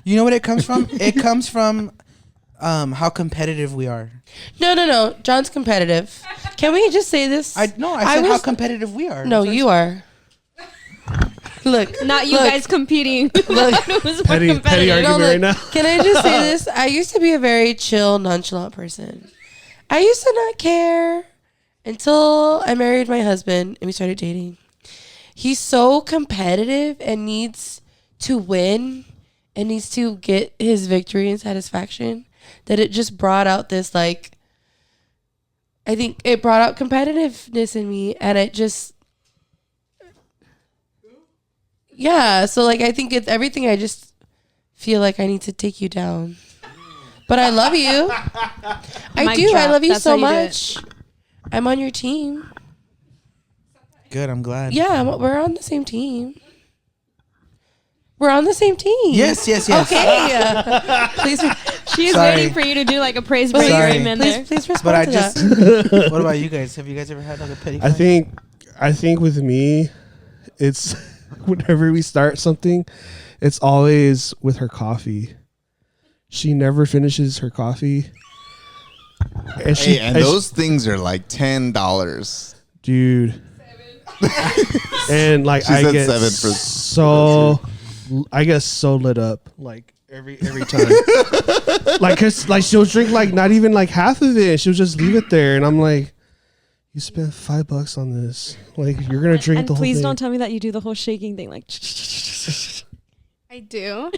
You know what it comes from? It comes from how competitive we are. No. John's competitive. Can we just say this? I said how was- competitive we are. No, That's what you are. Look, Not you look, guys competing. Look, Who's more petty competitive? argument right now. Can I just say this? I used to be a very chill, nonchalant person. I used to not care until I married my husband and we started dating. He's so competitive and needs to win and needs to get his victory and satisfaction that it just brought out this, like, I think it brought out competitiveness in me, and it just, yeah. So like, I think it's everything. I just feel like I need to take you down, but I love you. I Mic do. I drop. love you That's so how you do it. much. I'm on your team. Good. I'm glad. Yeah, we're on the same team. We're on the same team. Yes. Okay. Please, She's Sorry. waiting for you to do like a praise break Sorry. amen there. please respond But I to just. that. What about you guys? Have you guys ever had like a petty I fight? think with me, it's whenever we start something, it's always with her coffee. She never finishes her coffee. And those things are like $10, dude. And like She I said get 7 for I get so lit up like every time. Like, cause like she'll drink like not even like half of it, and she'll just leave it there, and I'm like, you spent $5 on this. Like, you're gonna drink And the whole thing. please don't tell me that you do the whole shaking thing, like. I do.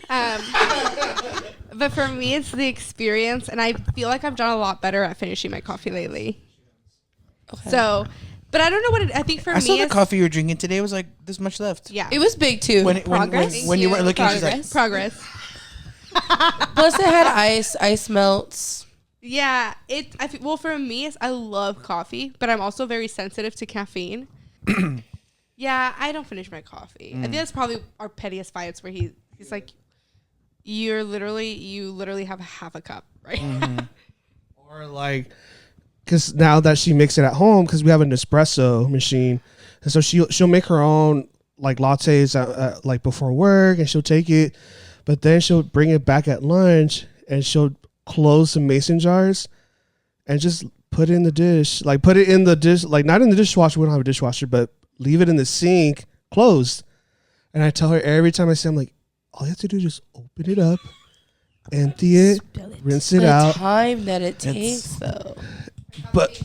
But for me, it's the experience, and I feel like I've done a lot better at finishing my coffee lately. Okay. So, but I don't know what I think for I me. saw the it's, coffee you were drinking today was like this much left. Yeah. It was big too. When you weren't looking, she's like, Progress. Plus, it had ice melts. Yeah. Well, for me, I love coffee, but I'm also very sensitive to caffeine. Yeah, I don't finish my coffee. I think that's probably our pettiest fights, where he's like, you literally have half a cup, right? Mm-hmm. Or like, because now that she makes it at home, because we have an espresso machine, and so she'll make her own like lattes like before work, and she'll take it, but then she'll bring it back at lunch, and she'll close some mason jars, and just put it in the dish, like put it in the dish, like not in the dishwasher. We don't have a dishwasher, but leave it in the sink closed. And I tell her every time I say, I'm like, all you have to do is just open it up, empty it, rinse it The out. time that it takes, though. But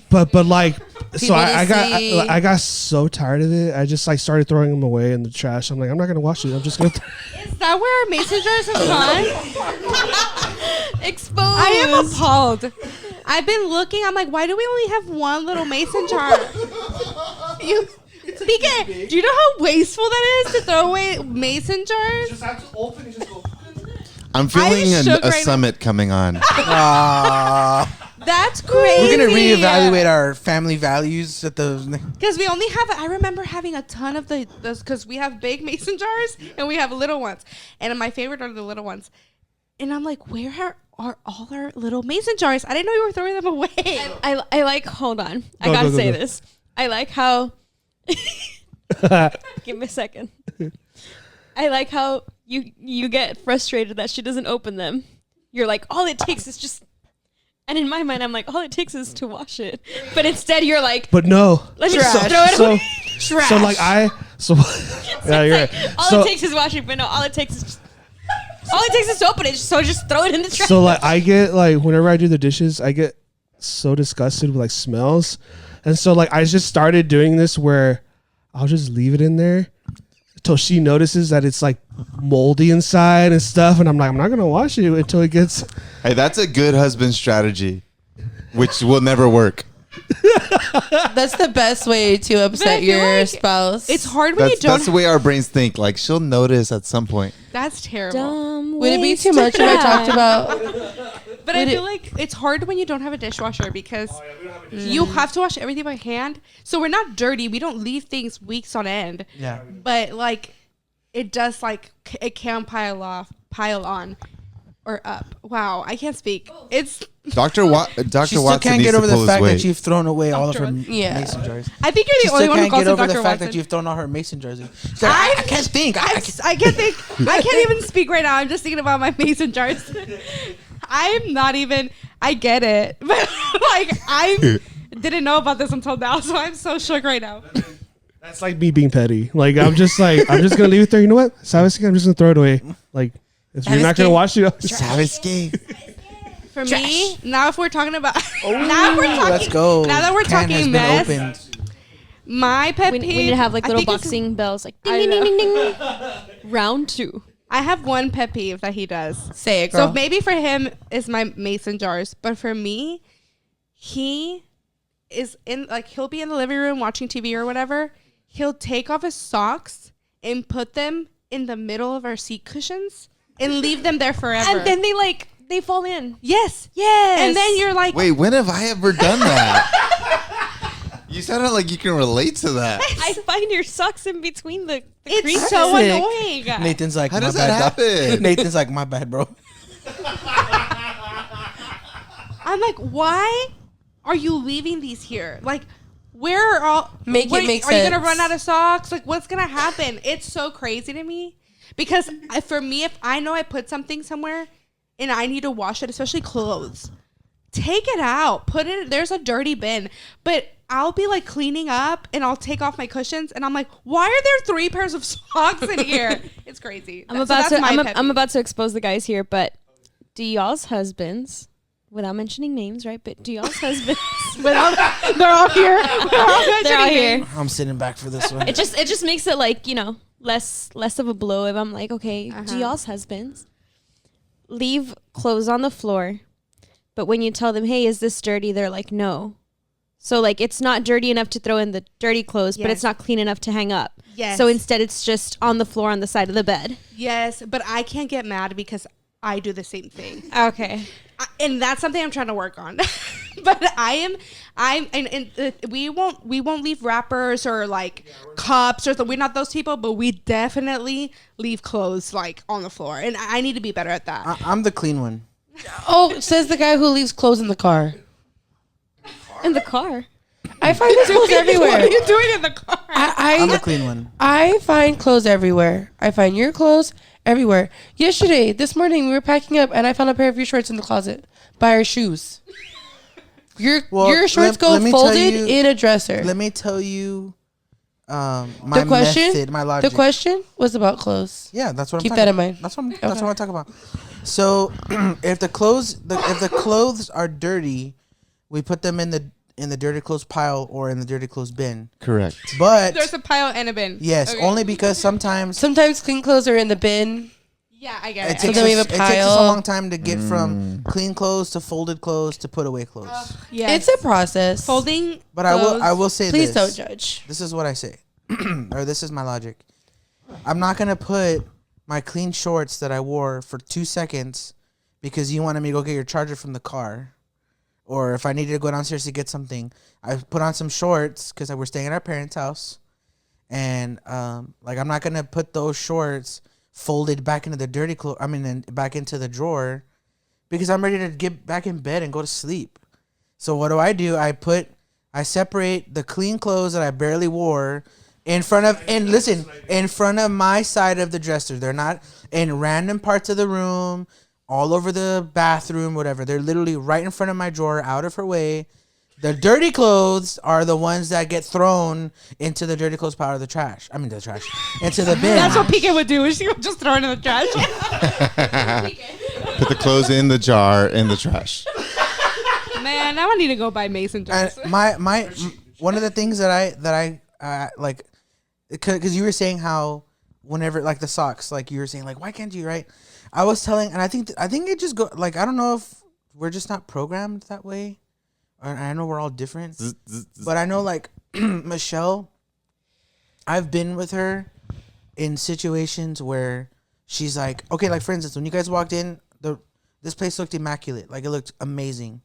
like, so I see. got so tired of it. I just like started throwing them away in the trash. I'm like, I'm not gonna wash it. I'm just gonna. Is that where our mason jars have gone? Exposed. I am appalled. I've been looking. I'm like, why do we only have one little mason jar? BK, do you know how wasteful that is to throw away mason jars? Just have to open it. Just go. I'm feeling shook a right summit coming on. That's crazy. we're gonna reevaluate our family values at the. Because we only have, I remember having a ton of those, because we have big mason jars and we have little ones. And my favorite are the little ones. And I'm like, where are all our little mason jars? I didn't know you were throwing them away. I like. Hold on. I Go, gotta go, say go. this. I like how. Give me a second. I like how you get frustrated that she doesn't open them. You're like, all it takes is just. And in my mind, I'm like, all it takes is to wash it. But instead, you're like, But no. let's just throw it away. Trash. So like yeah, you're right. All So- it takes is washing, but no, all it takes is just. All it takes is to open it, so just throw it in the trash. So like I get like whenever I do the dishes, I get so disgusted with like smells, and so like I just started doing this where I'll just leave it in there until she notices that it's like moldy inside and stuff, and I'm like, I'm not gonna wash it until it gets. Hey, that's a good husband strategy, which will never work. That's the best way to upset feel your like spouse. It's hard when you don't. That's the way our brains think. Like, she'll notice at some point. That's terrible. Dumb Would it be ways too to much if I talked die. about? But I Would feel like it's hard when you don't have a dishwasher, because you have to wash everything by hand. So we're not dirty. We don't leave things weeks on end. Yeah. But like, it does, like, it can pile on or up. Wow, I can't speak. It's. Dr. Watson She still needs can't get to over pull the his fact weight. that you've thrown away all of her Yeah. mason jars. I think you're She the only still one who can't calls get it over Dr. the fact Watson. that you've thrown all her mason jars. She's like, I can't think. I can't think. I can't even speak right now. I'm just thinking about my mason jars. I'm not even. I get it, but like I didn't know about this until now, so I'm so shook right now. That's like me being petty. Like I'm just gonna leave it there. You know what? Sabbath, I'm just gonna throw it away. Like if you're not gonna wash it, For me, now if we're talking about, now we're talking. Let's go. Now that we're Can has talking been mess, opened. my pet We peeve. need to have like I little think it's- boxing bells, like I ding ding know. ding ding ding. Round 2. I have one pet peeve that he does. Say it, girl. So maybe for him is my mason jars, but for me, he is in, like, he'll be in the living room watching TV or whatever. He'll take off his socks and put them in the middle of our seat cushions and leave them there forever. And then they fall in. yes, Yes. and then you're like, Wait, when have I ever done that? You sounded like you can relate to that. I find your socks in between the it's creases. so annoying. Nathan's like, How my does bad, that dog." happen? Nathan's like, my bad, bro. I'm like, why are you leaving these here? Like, where are all? Make it what, make Are you gonna sense. run out of socks? Like, what's gonna happen? It's so crazy to me, because for me, if I know I put something somewhere and I need to wash it, especially clothes, take it out. Put it. There's a dirty bin, but I'll be like cleaning up and I'll take off my cushions and I'm like, why are there 3 pairs of socks in here? It's crazy. I'm about to expose the guys here, but do y'all's husbands, without mentioning names, right? But do y'all's husbands, they're all here. They're all here. I'm sitting back for this one. It just makes it like, you know, less of a blow if I'm like, okay, do y'all's husbands leave clothes on the floor, but when you tell them, hey, is this dirty? They're like, no. So like it's not dirty enough to throw in the dirty clothes, but it's not clean enough to hang up. Yes. So instead it's just on the floor on the side of the bed. Yes, but I can't get mad because I do the same thing. Okay. And that's something I'm trying to work on. But we won't leave wrappers or like cups or we're not those people, but we definitely leave clothes like on the floor. And I need to be better at that. I'm the clean one. Oh, says the guy who leaves clothes in the car. In the car. I find clothes everywhere. What are you doing in the car? I'm the clean one. I find clothes everywhere. I find your clothes everywhere. This morning, we were packing up, and I found a pair of your shorts in the closet by our shoes. Your shorts go folded in a dresser. Let me tell you my question, method, my logic. The question was about clothes. Yeah, that's what Keep I'm that talking in mind. That's what I'm talking about. So if the clothes are dirty, we put them in the dirty clothes pile or in the dirty clothes bin. Correct. But there's a pile and a bin. Yes, okay. only because sometimes clean clothes are in the bin. Yeah, I get it. It takes us a long time to get from clean clothes to folded clothes to put away clothes. Yes. It's a process. Folding. But I will say Please this. don't judge. This is what I say, or this is my logic. I'm not gonna put my clean shorts that I wore for 2 seconds because you wanted me to go get your charger from the car. Or if I needed to go downstairs to get something, I put on some shorts because we're staying at our parents' house. And I'm not going to put those shorts folded back into the dirty clothes. Back into the drawer because I'm ready to get back in bed and go to sleep. So what do? I separate the clean clothes that I barely wore in front of my side of the dresser. They're not in random parts of the room, all over the bathroom, whatever. They're literally right in front of my drawer, out of her way. The dirty clothes are the ones that get thrown into the dirty clothes pile of the trash. The trash. Into the bin. That's what PK would do. She would just throw it in the trash. Put the clothes in the jar in the trash. Man, now I need to go buy mason jars. One of the things that I like, because you were saying how whenever like the socks, like you were saying like why can't you, right? I was telling, and I think it just go like I don't know if we're just not programmed that way. I know we're all different, but I know like Michelle, I've been with her in situations where she's like, okay, like for instance, when you guys walked in, this place looked immaculate, like it looked amazing,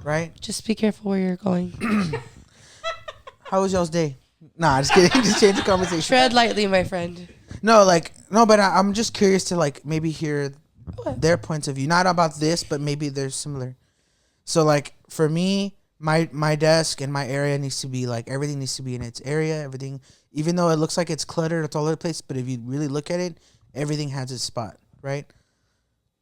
right? Just be careful where you're going. How was y'all's day? Nah, just kidding. Just change the conversation. Tread lightly, my friend. No, but I'm just curious to like maybe hear their points of view, not about this, but maybe they're similar. So like for me, my desk and my area needs to be like everything needs to be in its area. Everything, even though it looks like it's cluttered, it's all over the place. But if you really look at it, everything has its spot, right?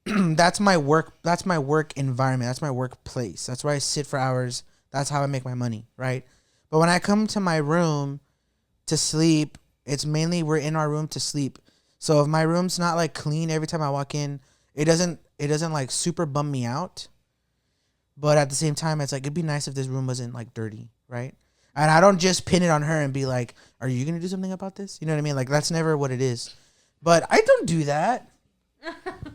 That's my work. That's my work environment. That's my workplace. That's where I sit for hours. That's how I make my money, right? But when I come to my room to sleep, it's mainly we're in our room to sleep. So if my room's not like clean every time I walk in, it doesn't like super bum me out. But at the same time, it's like it'd be nice if this room wasn't like dirty, right? And I don't just pin it on her and be like, "Are you gonna do something about this?" You know what I mean? Like that's never what it is. But I don't do that.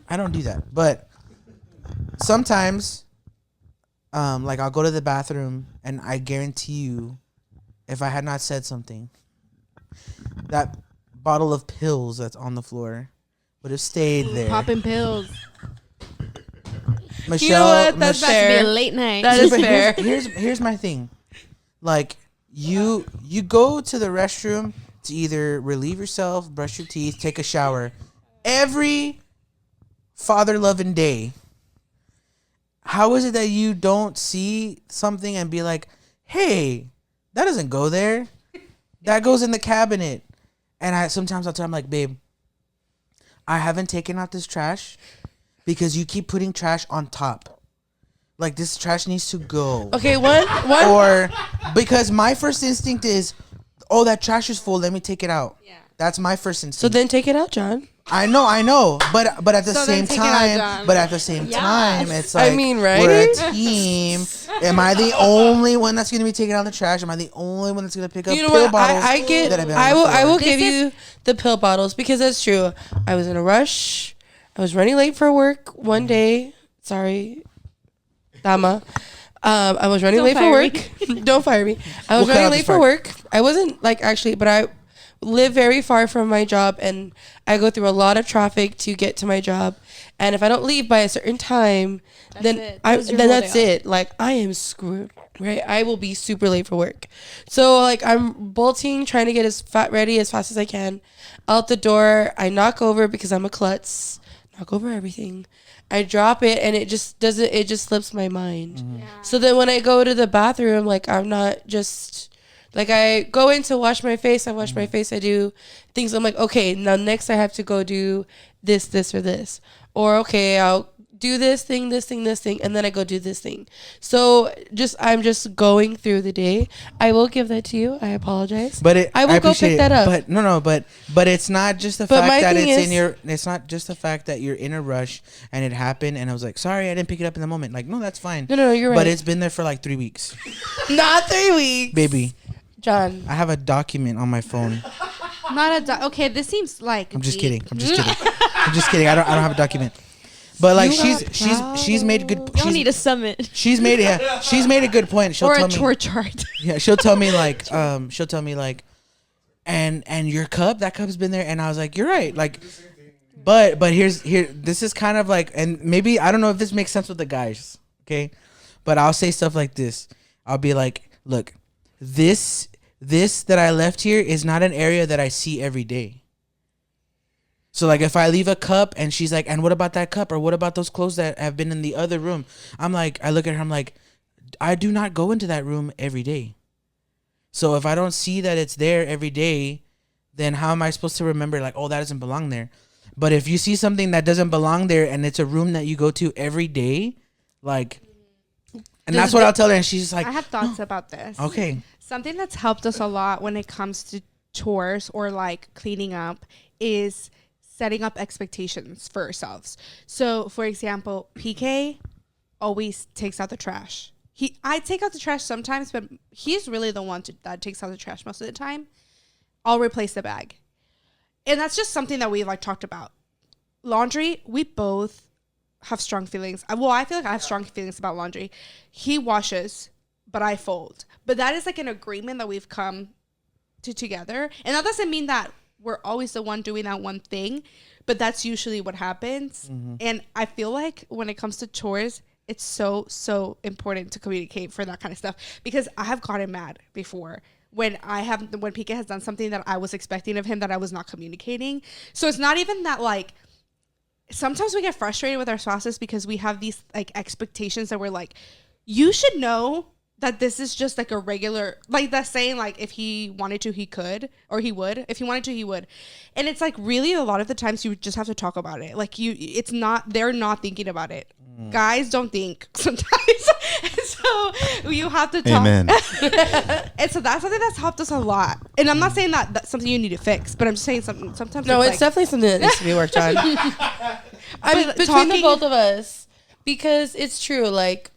I don't do that. But sometimes, like I'll go to the bathroom and I guarantee you, if I had not said something, that bottle of pills that's on the floor would have stayed there. Popping pills. Michelle, you know what? That's about to be a late night. That is fair. Here's my thing. Like you go to the restroom to either relieve yourself, brush your teeth, take a shower. Every father loving day. How is it that you don't see something and be like, hey, that doesn't go there. That goes in the cabinet. And sometimes I'll tell him like, babe, I haven't taken out this trash because you keep putting trash on top. like this trash needs to go. Okay, one. Or because my first instinct is, oh, that trash is full. Let me take it out. Yeah. That's my first instinct. So then take it out, John. I know, but at the same time, it's like, I mean, right? We're a team. Am I the only one that's gonna be taking out the trash? Am I the only one that's gonna pick up pill bottles? I will give you the pill bottles because that's true. I was in a rush. I was running late for work one day. Sorry, Dama. I was running late for work. Don't fire me. I was running late for work. I wasn't but I live very far from my job and I go through a lot of traffic to get to my job. And if I don't leave by a certain time, then that's it. Like, I am screwed, right? I will be super late for work. So like I'm bolting, trying to get ready as fast as I can. Out the door, I knock over because I'm a klutz. Knock over everything. I drop it and it just slips my mind. Mm-hmm. Yeah. So then when I go to the bathroom, like I'm not just like I go in to wash my face, I do things. I'm like, okay, now next I have to go do this, or this. Or okay, I'll do this thing, and then I go do this thing. So I'm just going through the day. I will give that to you. I apologize. But I will go pick that up. But no, but it's not just the fact that it's not just the fact that you're in a rush and it happened and I was like, sorry, I didn't pick it up in the moment. Like, no, that's fine. No, you're right. But it's been there for like 3 weeks. Not 3 weeks. Baby. John. I have a document on my phone. Okay, this seems like I'm just kidding. I don't have a document. But like she's made good. You don't need a summit. She's made a good point. She'll or tell a chore chart. Yeah, she'll tell me like and your cup, that cup's been there, and I was like, you're right. Like, but this is kind of like, and maybe I don't know if this makes sense with the guys, okay? But I'll say stuff like this. I'll be like, look, this that I left here is not an area that I see every day. So like if I leave a cup and she's like, and what about that cup? Or what about those clothes that have been in the other room? I'm like, I look at her, I'm like, I do not go into that room every day. So if I don't see that it's there every day, then how am I supposed to remember like, oh, that doesn't belong there? But if you see something that doesn't belong there and it's a room that you go to every day, like, and that's what I'll tell her. And she's like, I have thoughts about this. Okay. Something that's helped us a lot when it comes to chores or like cleaning up is setting up expectations for ourselves. So, for example, PK always takes out the trash. I take out the trash sometimes, but he's really the one that takes out the trash most of the time. I'll replace the bag. And that's just something that we've like talked about. Laundry, we both have strong feelings. Well, I feel like I have strong feelings about laundry. He washes, but I fold. But that is like an agreement that we've come to together. And that doesn't mean that we're always the one doing that one thing, but that's usually what happens. Mm-hmm. And I feel like when it comes to chores, it's so important to communicate for that kind of stuff, because I have gotten mad before when PK has done something that I was expecting of him that I was not communicating. So it's not even that like, sometimes we get frustrated with our spouses because we have these like expectations that we're like, you should know that this is just like a regular, like that saying, like if he wanted to, he could, or he would. If he wanted to, he would. And it's like really a lot of the times you just have to talk about it. Like they're not thinking about it. Guys don't think sometimes. So you have to talk. Amen. And so that's something that's helped us a lot. And I'm not saying that that's something you need to fix, but I'm just saying sometimes. No, it's definitely something that needs to be worked on. I mean, between the both of us, because it's true, like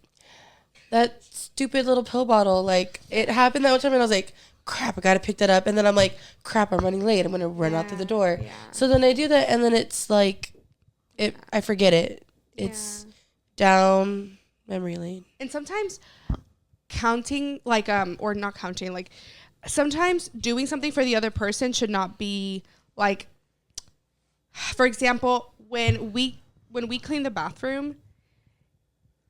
that stupid little pill bottle, like it happened that one time and I was like, crap, I gotta pick that up. And then I'm like, crap, I'm running late, I'm gonna run out through the door. So then I do that and then it's like I forget it. It's down memory lane. And sometimes counting, like or not counting, like sometimes doing something for the other person should not be like, for example, when we clean the bathroom,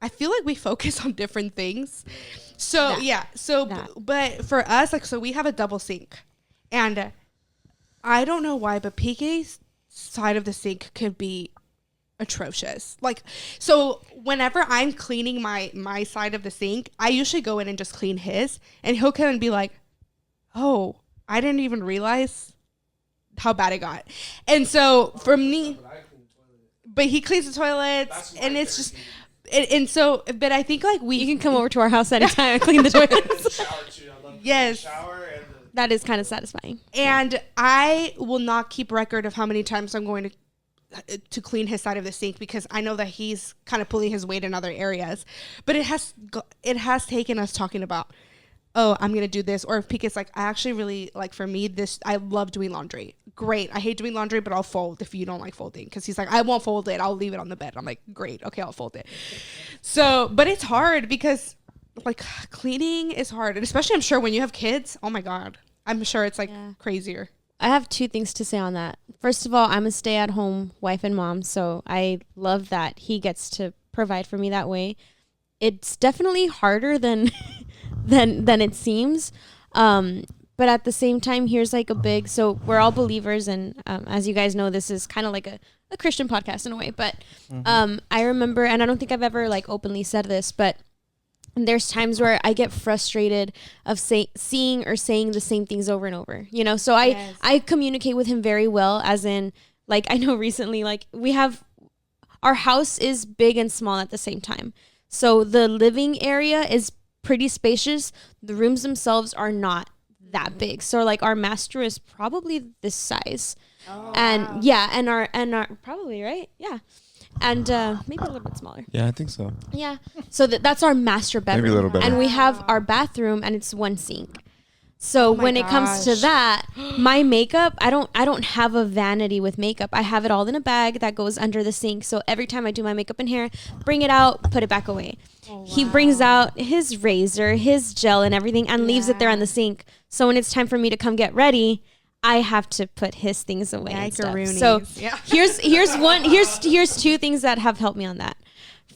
I feel like we focus on different things. So, but for us, like, so we have a double sink. And I don't know why, but PK's side of the sink could be atrocious. Like, so whenever I'm cleaning my side of the sink, I usually go in and just clean his. And he'll come and be like, oh, I didn't even realize how bad it got. And so for me, but he cleans the toilets and it's just... And so, but I think like You can come over to our house anytime and clean the toilets. Yes. That is kind of satisfying. And I will not keep record of how many times I'm going to clean his side of the sink, because I know that he's kind of pulling his weight in other areas. But it has taken us talking about, oh, I'm going to do this. Or if Pika's like, I actually really, like, for me, I love doing laundry. Great. I hate doing laundry, but I'll fold if you don't like folding. Because he's like, I won't fold it. I'll leave it on the bed. I'm like, great. Okay, I'll fold it. So, but it's hard because, like, cleaning is hard. And especially, I'm sure, when you have kids, oh my God. I'm sure it's, like, crazier. I have two things to say on that. First of all, I'm a stay-at-home wife and mom, so I love that he gets to provide for me that way. It's definitely harder than than it seems. But at the same time, here's like so we're all believers, and as you guys know, this is kind of like a Christian podcast in a way. But I remember, and I don't think I've ever like openly said this, but there's times where I get frustrated of seeing or saying the same things over and over, you know? So I communicate with him very well, as in, like, I know recently, like, our house is big and small at the same time. So the living area is pretty spacious. The rooms themselves are not that big. So like our master is probably this size. Oh, and wow. Yeah, and our probably, right? Yeah. And maybe a little bit smaller. Yeah, I think so. Yeah. So that's our master bedroom. Maybe a little better. And we have our bathroom, and it's one sink. So when it comes to that, my makeup, I don't have a vanity with makeup. I have it all in a bag that goes under the sink. So every time I do my makeup and hair, bring it out, put it back away. Oh, wow. He brings out his razor, his gel and everything, and leaves it there on the sink. So when it's time for me to come get ready, I have to put his things away and stuff. So here's two things that have helped me on that.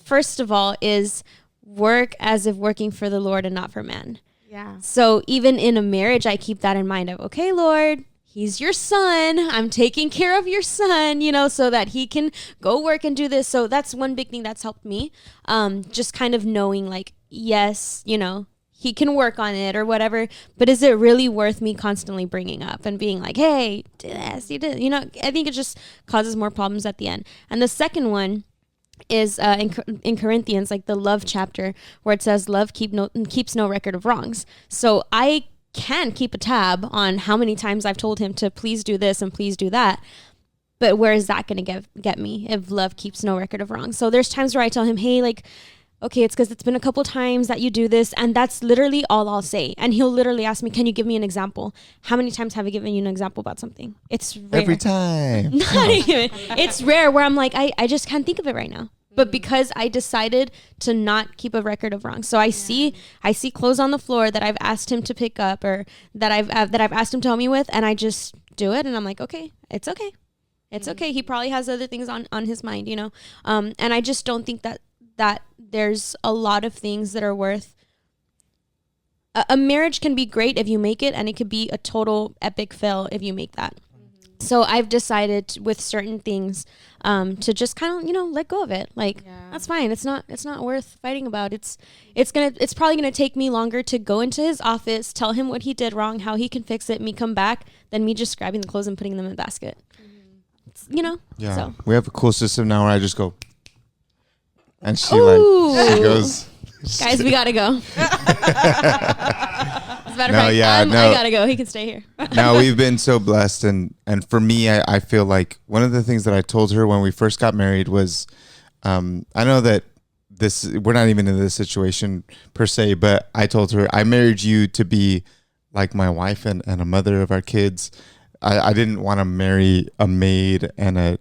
First of all is work as if working for the Lord and not for man. Yeah. So even in a marriage, I keep that in mind of, okay, Lord, he's your son. I'm taking care of your son, you know, so that he can go work and do this. So that's one big thing that's helped me. Just kind of knowing like, yes, you know, he can work on it or whatever, but is it really worth me constantly bringing up and being like, hey, do this, you did, you know? I think it just causes more problems at the end. And the second one is in Corinthians, like the love chapter, where it says love keeps no record of wrongs. So I can keep a tab on how many times I've told him to please do this and please do that. But where is that going to get me if love keeps no record of wrongs? So there's times where I tell him, hey, like, okay, it's because it's been a couple times that you do this, and that's literally all I'll say. And he'll literally ask me, can you give me an example? How many times have I given you an example about something? It's rare. Every time. Not even. It's rare where I'm like, I just can't think of it right now. But because I decided to not keep a record of wrongs. So I see clothes on the floor that I've asked him to pick up, or that I've asked him to help me with, and I just do it, and I'm like, okay, it's okay. It's okay. He probably has other things on his mind, you know? And I just don't think that there's a lot of things that are worth. A marriage can be great if you make it, and it could be a total epic fail if you make that. So I've decided with certain things to just kind of, you know, let go of it. Like, that's fine. It's not worth fighting about. It's probably going to take me longer to go into his office, tell him what he did wrong, how he can fix it, me come back, than me just grabbing the clothes and putting them in the basket. You know? Yeah. So. We have a cool system now where I just go, and she goes, guys, we gotta go. As a matter of fact, I gotta go. He can stay here. No, we've been so blessed, and for me, I feel like one of the things that I told her when we first got married was, I know that we're not even in this situation per se, but I told her I married you to be like my wife and a mother of our kids. I didn't want to marry a maid and a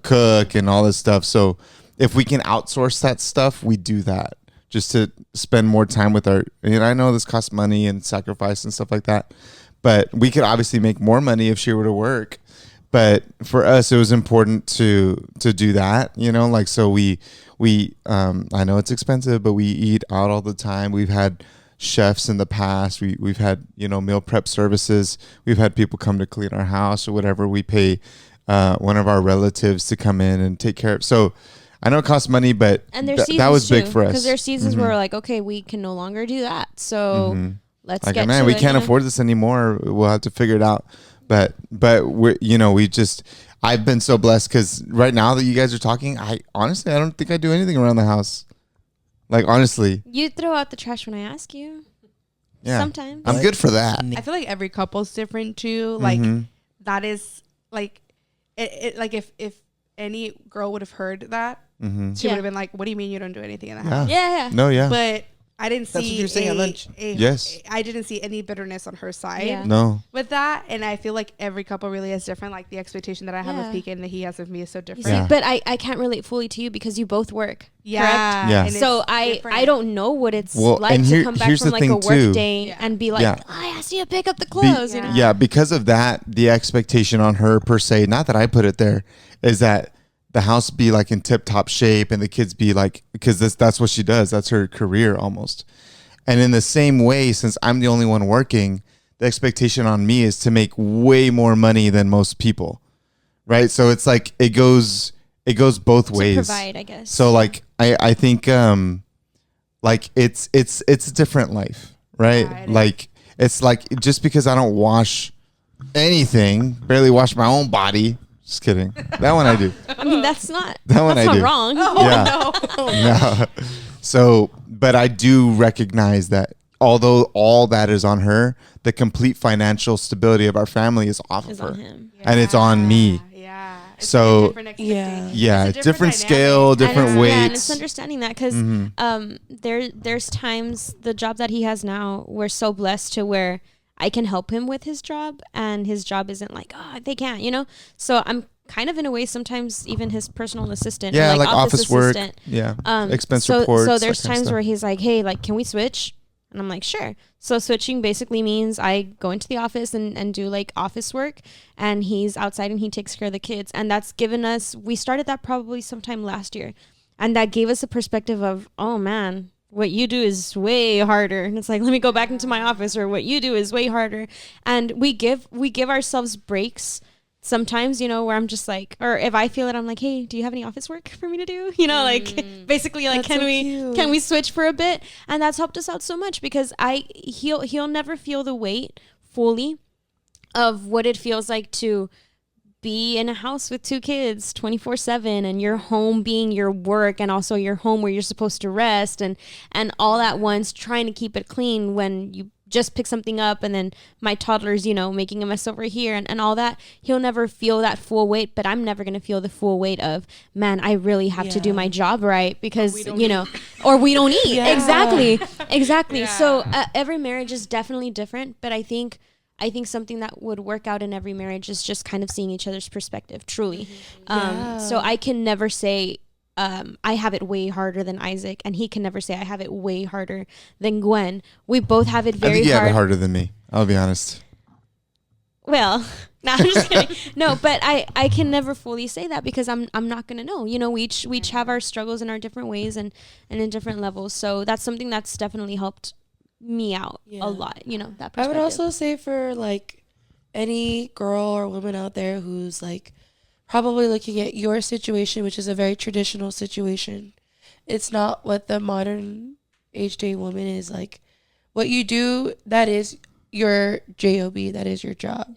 cook and all this stuff. So if we can outsource that stuff, we do that just to spend more time with I know this costs money and sacrifice and stuff like that, but we could obviously make more money if she were to work. But for us, it was important to do that, you know, like, so we I know it's expensive, but we eat out all the time. We've had chefs in the past. We've had, you know, meal prep services. We've had people come to clean our house or whatever. We pay one of our relatives to come in and take care of. So I know it costs money, but that was big for us. Because there's seasons where we're like, okay, we can no longer do that. So let's like, get man, we can't afford this anymore. We'll have to figure it out. But we're, you know, I've been so blessed because right now that you guys are talking, I honestly I don't think I do anything around the house. Like honestly, You throw out the trash when I ask you. yeah, Sometimes. I'm good for that. I feel like every couple's different too. Like Mhm. that is like it like if any girl would have heard that, Mm-hmm. she Yeah. would have been like, "What do you mean you don't do anything in the Yeah. house?" Yeah. No, yeah, But I didn't That's see what you were saying at lunch. Yes. I didn't see any bitterness on her side. Yeah. no. With that, and I feel like every couple really is different. Like the expectation that I have Yeah. of Pekin that he has of me is so You different. see, Yeah. but I can't relate fully to you because you both work. Yeah, Yeah. and So it's I different. don't know what it's Well, like and to here- come back here's from the like a thing, work too. day Yeah. and be like, Yeah. oh, I asked you to pick up the clothes. You know? Yeah, because of that, the expectation on her per se, not that I put it there, is that the house be like in tip top shape and the kids be like, because that's what she does. That's her career almost. And in the same way, since I'm the only one working, the expectation on me is to make way more money than most people. Right. So it's like it goes both To ways. provide, I guess. So like I think like it's a different life, right? Yeah, it is. Like it's like just because I don't wash anything, barely wash my own body. Just kidding. That one I do. I mean, that's not That one that's I not do. wrong. Yeah. No. So, but I do recognize that although all that is on her, the complete financial stability of our family is off Is of her. on him. and it's on me. Yeah. It's So- like a different expectation. Yeah, It's a different dynamic. scale, different and weights. Yeah, and it's understanding that because Mhm. there's times the job that he has now, we're so blessed to where I can help him with his job, and his job isn't like, oh, they can't, you know. So I'm kind of in a way sometimes even his personal assistant. or Yeah, like office work. assistant. Yeah. Expense so, reports. So that there's kind of times stuff. where he's like, hey, like, can we switch? And I'm like, sure. So switching basically means I go into the office and do like office work, and he's outside and he takes care of the kids. And that's given us, we started that probably sometime last year. And that gave us a perspective of, oh man, what you do is way harder. And it's like, let me go back into my office, or what you do is way harder. And we give ourselves breaks sometimes, you know, where I'm just like, or if I feel it, I'm like, hey, do you have any office work for me to do? You know, like basically like, That's so can cute. we switch for a bit? And that's helped us out so much because he'll never feel the weight fully of what it feels like to be in a house with two kids 24/7, and your home being your work, and also your home where you're supposed to rest, and all at once, trying to keep it clean when you just pick something up, and then my toddler's, you know, making a mess over here, and all that. He'll never feel that full weight, but I'm never going to feel the full weight of, man, I really have to do Yeah. my job right, because, you know, or we don't eat. Yeah. Exactly. Yeah. So every marriage is definitely different, but I think something that would work out in every marriage is just kind of seeing each other's perspective, truly. Yeah. So I can never say I have it way harder than Isaac, and he can never say I have it way harder than Gwen. We both have it I very think you hard. have it harder than me. I'll be honest. Well, no, I'm just kidding. No, but I can never fully say that because I'm not gonna know. You know, we each have our struggles in our different ways and in different levels. So that's something that's definitely helped me out Yeah. a lot. You know, that I perspective. would also say for like any girl or woman out there who's like probably looking at your situation, which is a very traditional situation. It's not what the modern age day woman is like. What you do, that is your job, that is your job.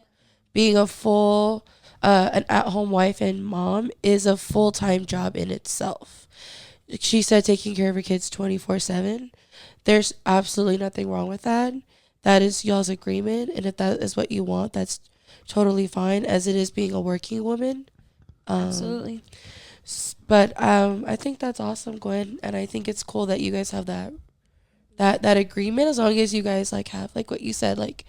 Being a full, an at-home wife and mom is a full-time job in itself. She said taking care of her kids 24/7. There's absolutely nothing wrong with that. That is y'all's agreement, and if that is what you want, that's totally fine, as it is being a working woman. Absolutely. But I think that's awesome, Gwen, and I think it's cool that you guys have that agreement, as long as you guys like have like what you said, like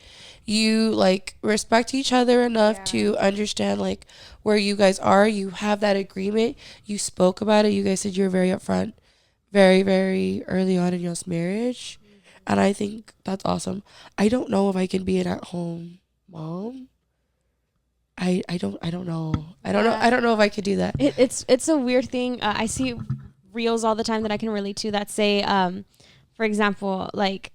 you like respect each other enough to understand like where you guys are. You have that agreement. You spoke about it. You guys said you were very upfront, very, very early on in y'all's marriage. And I think that's awesome. I don't know if I can be an at-home mom. I don't know. I don't know if I could do that. It's a weird thing. I see reels all the time that I can relate to that say, for example, like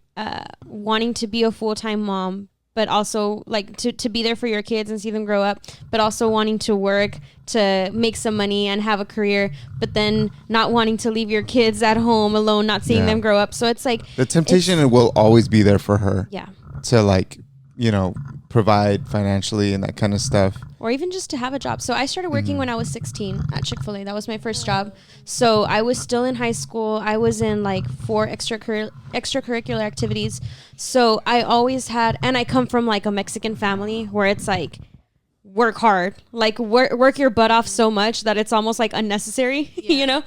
wanting to be a full-time mom, but also like to be there for your kids and see them grow up, but also wanting to work to make some money and have a career, but then not wanting to leave your kids at home alone, not seeing Yeah. them grow up. So it's like The temptation will always be there for her yeah. to like, you know, provide financially and that kind of stuff. Or even just to have a job. So I started working when I was 16 at Chick-fil-A. That was my first job. So I was still in high school. I was in like 4 extracurricular activities. So I always had, and I come from like a Mexican family where it's like, work hard, like work your butt off so much that it's almost like unnecessary, you know?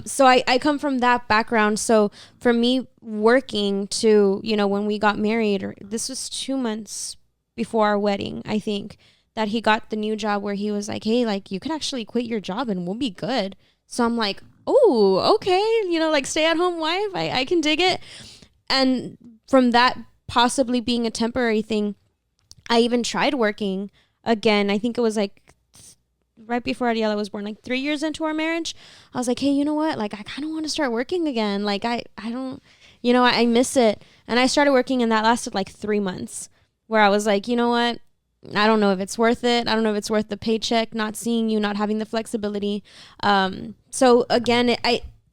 So I come from that background. So for me working to, you know, when we got married, or this was 2 months before our wedding, I think, that he got the new job where he was like, hey, like you could actually quit your job and we'll be good. So I'm like, oh, okay. You know, like stay at home wife. I can dig it. And from that possibly being a temporary thing, I even tried working again. I think it was like right before Ariela was born, like 3 years into our marriage. I was like, hey, you know what? Like, I kind of want to start working again. Like, I don't, you know, I miss it. And I started working and that lasted like 3 months where I was like, you know what? I don't know if it's worth it. I don't know if it's worth the paycheck, not seeing you, not having the flexibility. So again,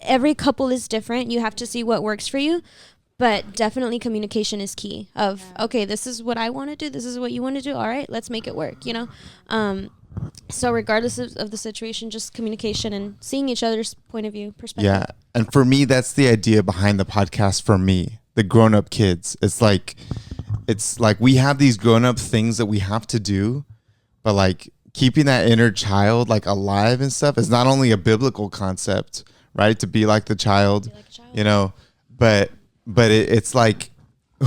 every couple is different. You have to see what works for you. But definitely communication is key of, okay, this is what I want to do. This is what you want to do. All right, let's make it work, you know? So regardless of the situation, just communication and seeing each other's point of view, perspective. Yeah. And for me, that's the idea behind the podcast for me, the grown-up kids. It's like we have these grown-up things that we have to do, but like keeping that inner child like alive and stuff is not only a biblical concept, right? To be like the child, you know, but it's like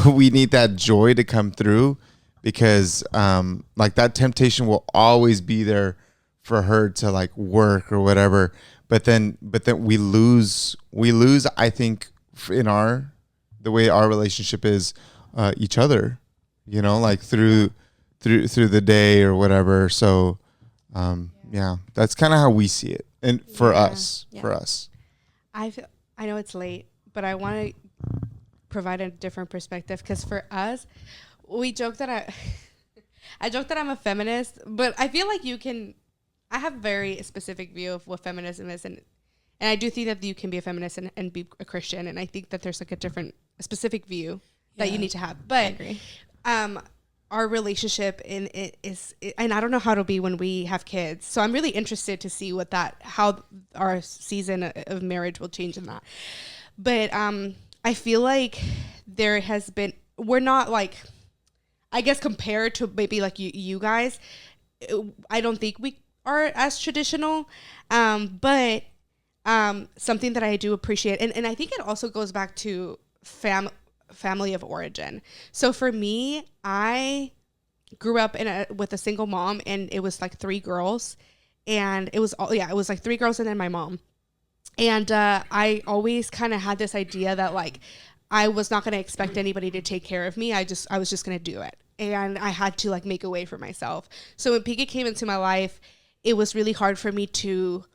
we need that joy to come through because like that temptation will always be there for her to like work or whatever. But then we lose, I think, in the way our relationship is each other, you know, like through the day or whatever. So yeah, that's kind of how we see it. And for us. I know it's late, but I want to provide a different perspective because for us, we joke that I joke that I'm a feminist, but I feel like I have a very specific view of what feminism is, and I do think that you can be a feminist and be a Christian, and I think that there's like a specific view that you need to have. But our relationship and I don't know how it'll be when we have kids, so I'm really interested to see how our season of marriage will change in that. But I feel like we're not like, I guess compared to maybe like you guys, I don't think we are as traditional, but something that I do appreciate, and I think it also goes back to family of origin. So for me, I grew up with a single mom, and it was like 3 girls, and it was like 3 girls and then my mom. And I always kind of had this idea that like I was not going to expect anybody to take care of me. I was just going to do it. And I had to like make a way for myself. So when Pika came into my life, it was really hard for me to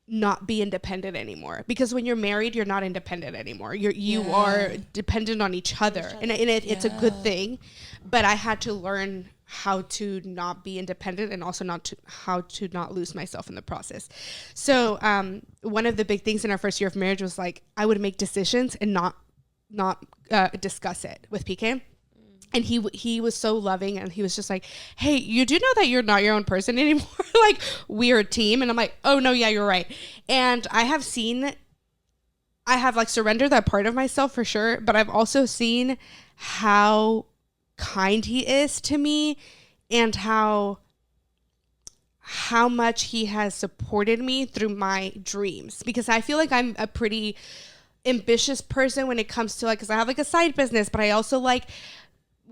not be independent anymore, because when you're married, you're not independent anymore. You are dependent on each other. And it's a good thing, but I had to learn how to not be independent and also how to not lose myself in the process. So one of the big things in our first year of marriage was like I would make decisions and not discuss it with PK. And he was so loving, and he was just like, hey, you do know that you're not your own person anymore? Like, we're a team. And I'm like, oh, no, yeah, you're right. And I have like surrendered that part of myself for sure. But I've also seen how kind he is to me and how much he has supported me through my dreams. Because I feel like I'm a pretty ambitious person when it comes to like, because I have like a side business, but I also like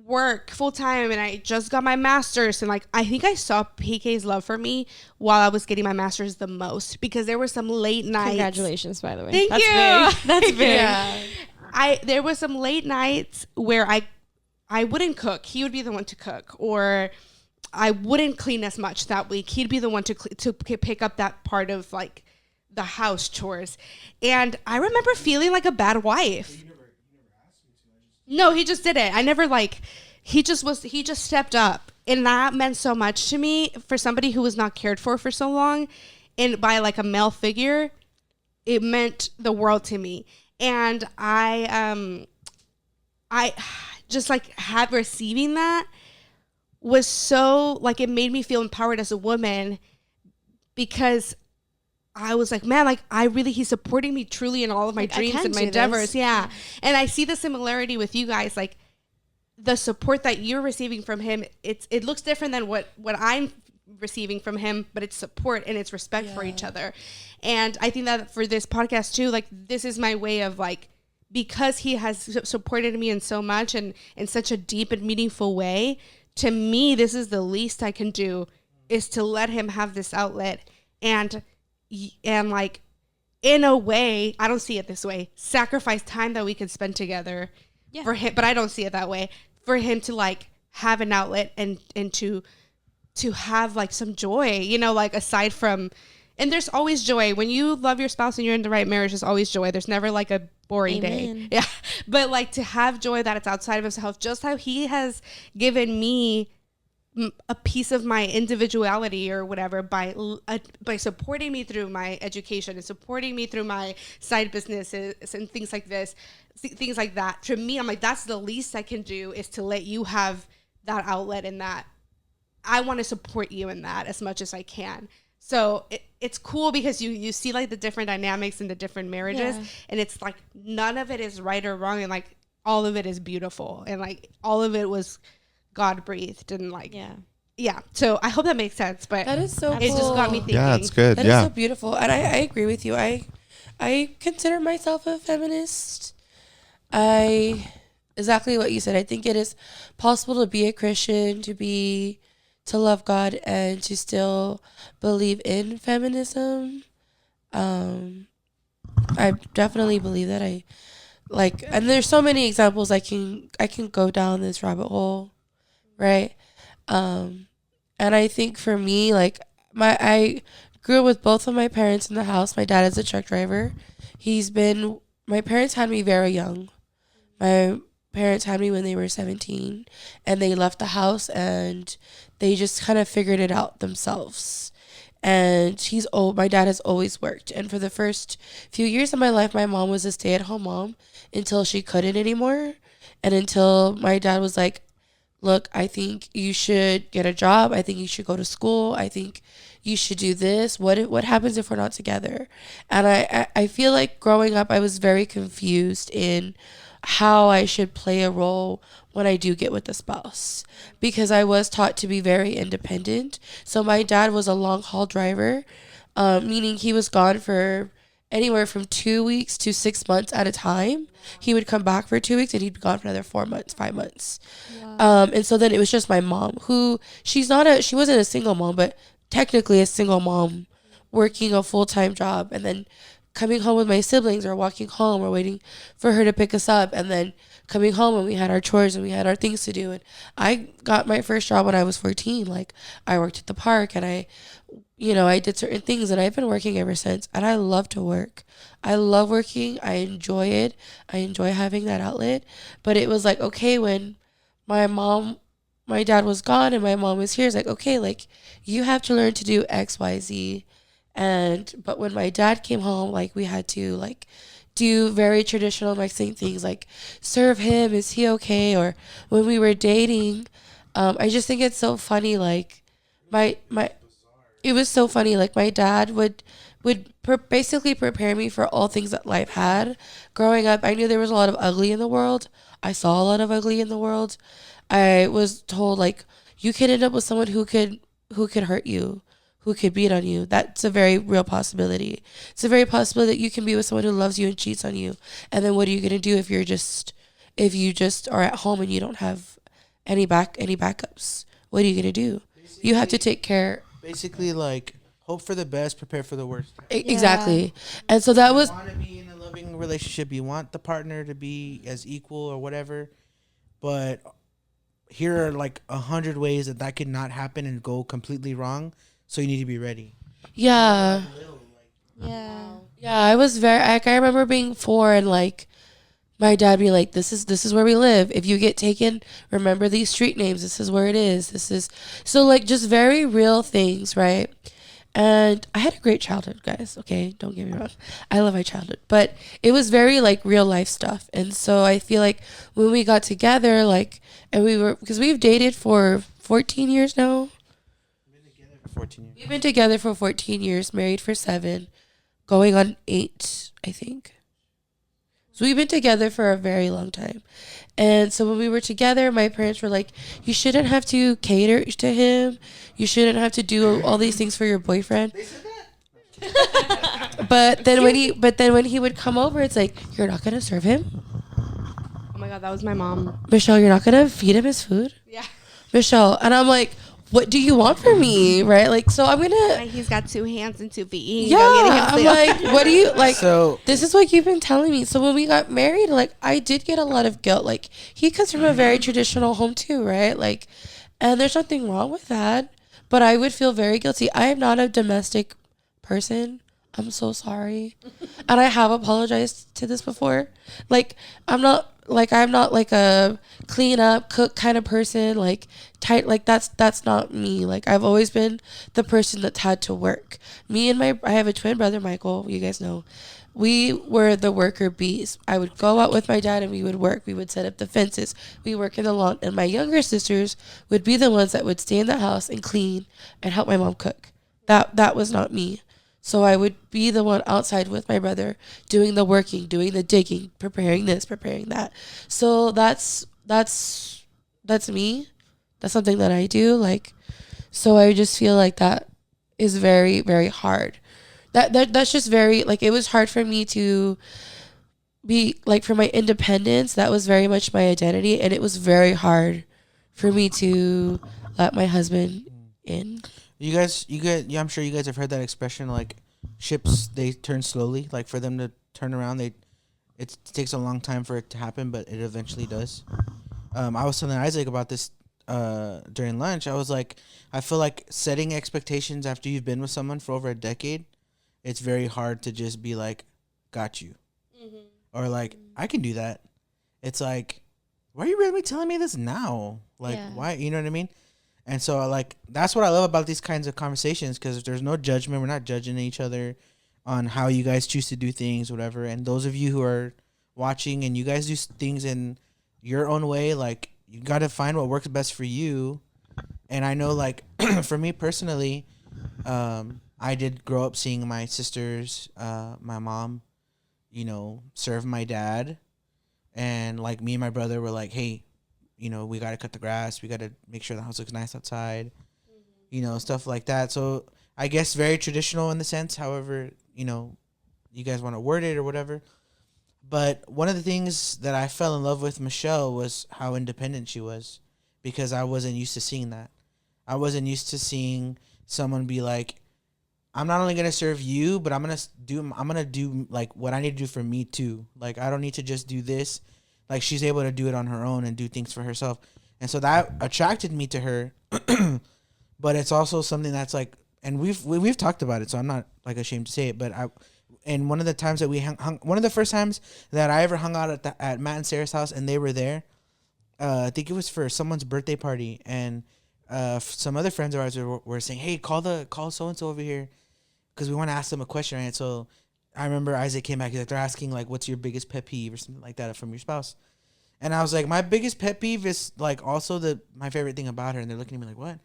work full time, and I just got my master's, and like I think I saw PK's love for me while I was getting my master's the most, because there were some late nights. Congratulations, by the way. Thank you. That's big. Yeah. There were some late nights where I wouldn't cook. He would be the one to cook, or I wouldn't clean as much that week. He'd be the one to pick up that part of like the house chores, and I remember feeling like a bad wife. No, he just did it. I never like, he just stepped up, and that meant so much to me for somebody who was not cared for so long, and by like a male figure, it meant the world to me. And I just like receiving that was so like, it made me feel empowered as a woman, because I was like, man, like he's supporting me truly in all of my like, dreams and my endeavors. Yeah. And I see the similarity with you guys, like the support that you're receiving from him. It looks different than what I'm receiving from him, but it's support and it's respect for each other. And I think that for this podcast too, like this is my way of like, because he has supported me in so much and in such a deep and meaningful way, to me, this is the least I can do, is to let him have this outlet and like, in a way, I don't see it this way, sacrifice time that we could spend together for him, but I don't see it that way, for him to like have an outlet and to have like some joy, you know, like aside from, and there's always joy when you love your spouse and you're in the right marriage. There's always joy. There's never like a boring day. Yeah. But like to have joy that it's outside of himself, just how he has given me a piece of my individuality or whatever by supporting me through my education and supporting me through my side businesses and things like this, things like that. To me, I'm like, that's the least I can do, is to let you have that outlet, and that I want to support you in that as much as I can. So it's cool because you see like the different dynamics in the different marriages, and it's like none of it is right or wrong, and like all of it is beautiful, and like all of it was God breathed, and like yeah. So I hope that makes sense, but that is so it cool. just got me thinking. Yeah, it's good. That is so beautiful, and I agree with you. I consider myself a feminist. Exactly what you said. I think it is possible to be a Christian, to love God, and to still believe in feminism. I definitely believe that. And there's so many examples I can go down this rabbit hole, right? And I think for me, like I grew up with both of my parents in the house. My dad is a truck driver. My parents had me very young. My parents had me when they were 17, and they left the house and they just kind of figured it out themselves. And my dad has always worked. And for the first few years of my life, my mom was a stay-at-home mom until she couldn't anymore. And until my dad was like, look, I think you should get a job. I think you should go to school. I think you should do this. What happens if we're not together? And I feel like growing up, I was very confused in how I should play a role when I do get with a spouse, because I was taught to be very independent. So my dad was a long haul driver, meaning he was gone for anywhere from 2 weeks to 6 months at a time. He would come back for 2 weeks and he'd be gone for another 4 months, 5 months. Wow. And so then it was just my mom, who she wasn't a single mom, but technically a single mom working a full-time job, and then coming home with my siblings, or walking home, or waiting for her to pick us up, and then coming home and we had our chores and we had our things to do. And I got my first job when I was 14. Like, I worked at the park, and I did certain things, and I've been working ever since. And I love to work. I love working. I enjoy it. I enjoy having that outlet. But it was like, okay, when my dad was gone and my mom was here, it's like, okay, like, you have to learn to do X, Y, Z. But when my dad came home, like, we had to like do very traditional Mexican things, like serve him, is he okay? Or when we were dating, I just think it's so funny. Like it was so funny. Like, my dad would basically prepare me for all things that life had. Growing up, I knew there was a lot of ugly in the world. I saw a lot of ugly in the world. I was told, like, you could end up with someone who could hurt you, who could beat on you. That's a very real possibility. It's a very possibility that you can be with someone who loves you and cheats on you. And then what are you going to do if you just are at home and you don't have any backups? What are you going to do? Basically, you have to take care. Basically, like, hope for the best, prepare for the worst. Exactly. And so that was... You want to be in a loving relationship. You want the partner to be as equal or whatever. But here are like 100 ways that could not happen and go completely wrong. So you need to be ready. Yeah. Yeah, I was I remember being 4 and like my dad being like, this is where we live. If you get taken, remember these street names. This is where it is. This is so, like, just very real things, right? And I had a great childhood, guys. Okay, don't get me wrong. I love my childhood, but it was very like real life stuff. And so I feel like when we got together, like, and we were, because we've dated for 14 years now. We've been together for 14 years, married for 7, going on 8, I think. So we've been together for a very long time. And so when we were together, my parents were like, you shouldn't have to cater to him. You shouldn't have to do all these things for your boyfriend. They said that. But then when he would come over, it's like, you're not going to serve him? Oh my God, that was my mom. Michelle, you're not going to feed him his food? Yeah. Michelle. And I'm like, what do you want from me? Right? Like, so I'm going to. He's got 2 hands and 2 feet. Yeah. I'm like, what do you, like, So this is what you've been telling me. So when we got married, like, I did get a lot of guilt. Like, he comes from a very traditional home too, right? Like, and there's nothing wrong with that. But I would feel very guilty. I am not a domestic person. I'm so sorry. And I have apologized to this before. Like, I'm not like a clean up, cook kind of person. Like, tight, like that's not me. Like, I've always been the person that's had to work. I have a twin brother, Michael, you guys know. We were the worker bees. I would go out with my dad and we would work. We would set up the fences. We work in the lawn. And my younger sisters would be the ones that would stay in the house and clean and help my mom cook. That was not me. So I would be the one outside with my brother doing the working, doing the digging, preparing this, preparing that. So that's me. That's something that I do. Like, so I just feel like that is very, very hard. That's just very, like, it was hard for me to be, like, for my independence. That was very much my identity. And it was very hard for me to let my husband in. yeah, I'm sure you guys have heard that expression, like, ships, they turn slowly. Like, for them to turn around, it takes a long time for it to happen, but it eventually does. I was telling Isaac about this during lunch. I was like, I feel like setting expectations after you've been with someone for over a decade, it's very hard to just be like, got you. Mm-hmm. Or like, I can do that. It's like, why are you really telling me this now? Like, why? You know what I mean? And so, like, that's what I love about these kinds of conversations, because there's no judgment. We're not judging each other on how you guys choose to do things, whatever. And those of you who are watching and you guys do things in your own way, like, you got to find what works best for you. And I know, like, for me personally, I did grow up seeing my sisters, my mom, serve my dad. And, like, me and my brother were like, hey, we got to cut the grass. We got to make sure the house looks nice outside, stuff like that. So I guess very traditional in the sense, however, you guys want to word it or whatever. But one of the things that I fell in love with Michelle was how independent she was, because I wasn't used to seeing that. I wasn't used to seeing someone be like, I'm not only going to serve you, but I'm going to do like what I need to do for me too. Like, I don't need to just do this. Like, she's able to do it on her own and do things for herself. And so that attracted me to her. But it's also something that's like, and we've talked about it, so I'm not like ashamed to say it, but and one of the times that we one of the first times that I ever hung out at Matt and Sarah's house and they were there, I think it was for someone's birthday party, and some other friends of ours were saying, hey, call so-and-so over here, because we want to ask them a question, right? So I remember Isaac came back, like, they're asking, like, what's your biggest pet peeve or something like that from your spouse? And I was like, my biggest pet peeve is, like, also my favorite thing about her. And they're looking at me like, what?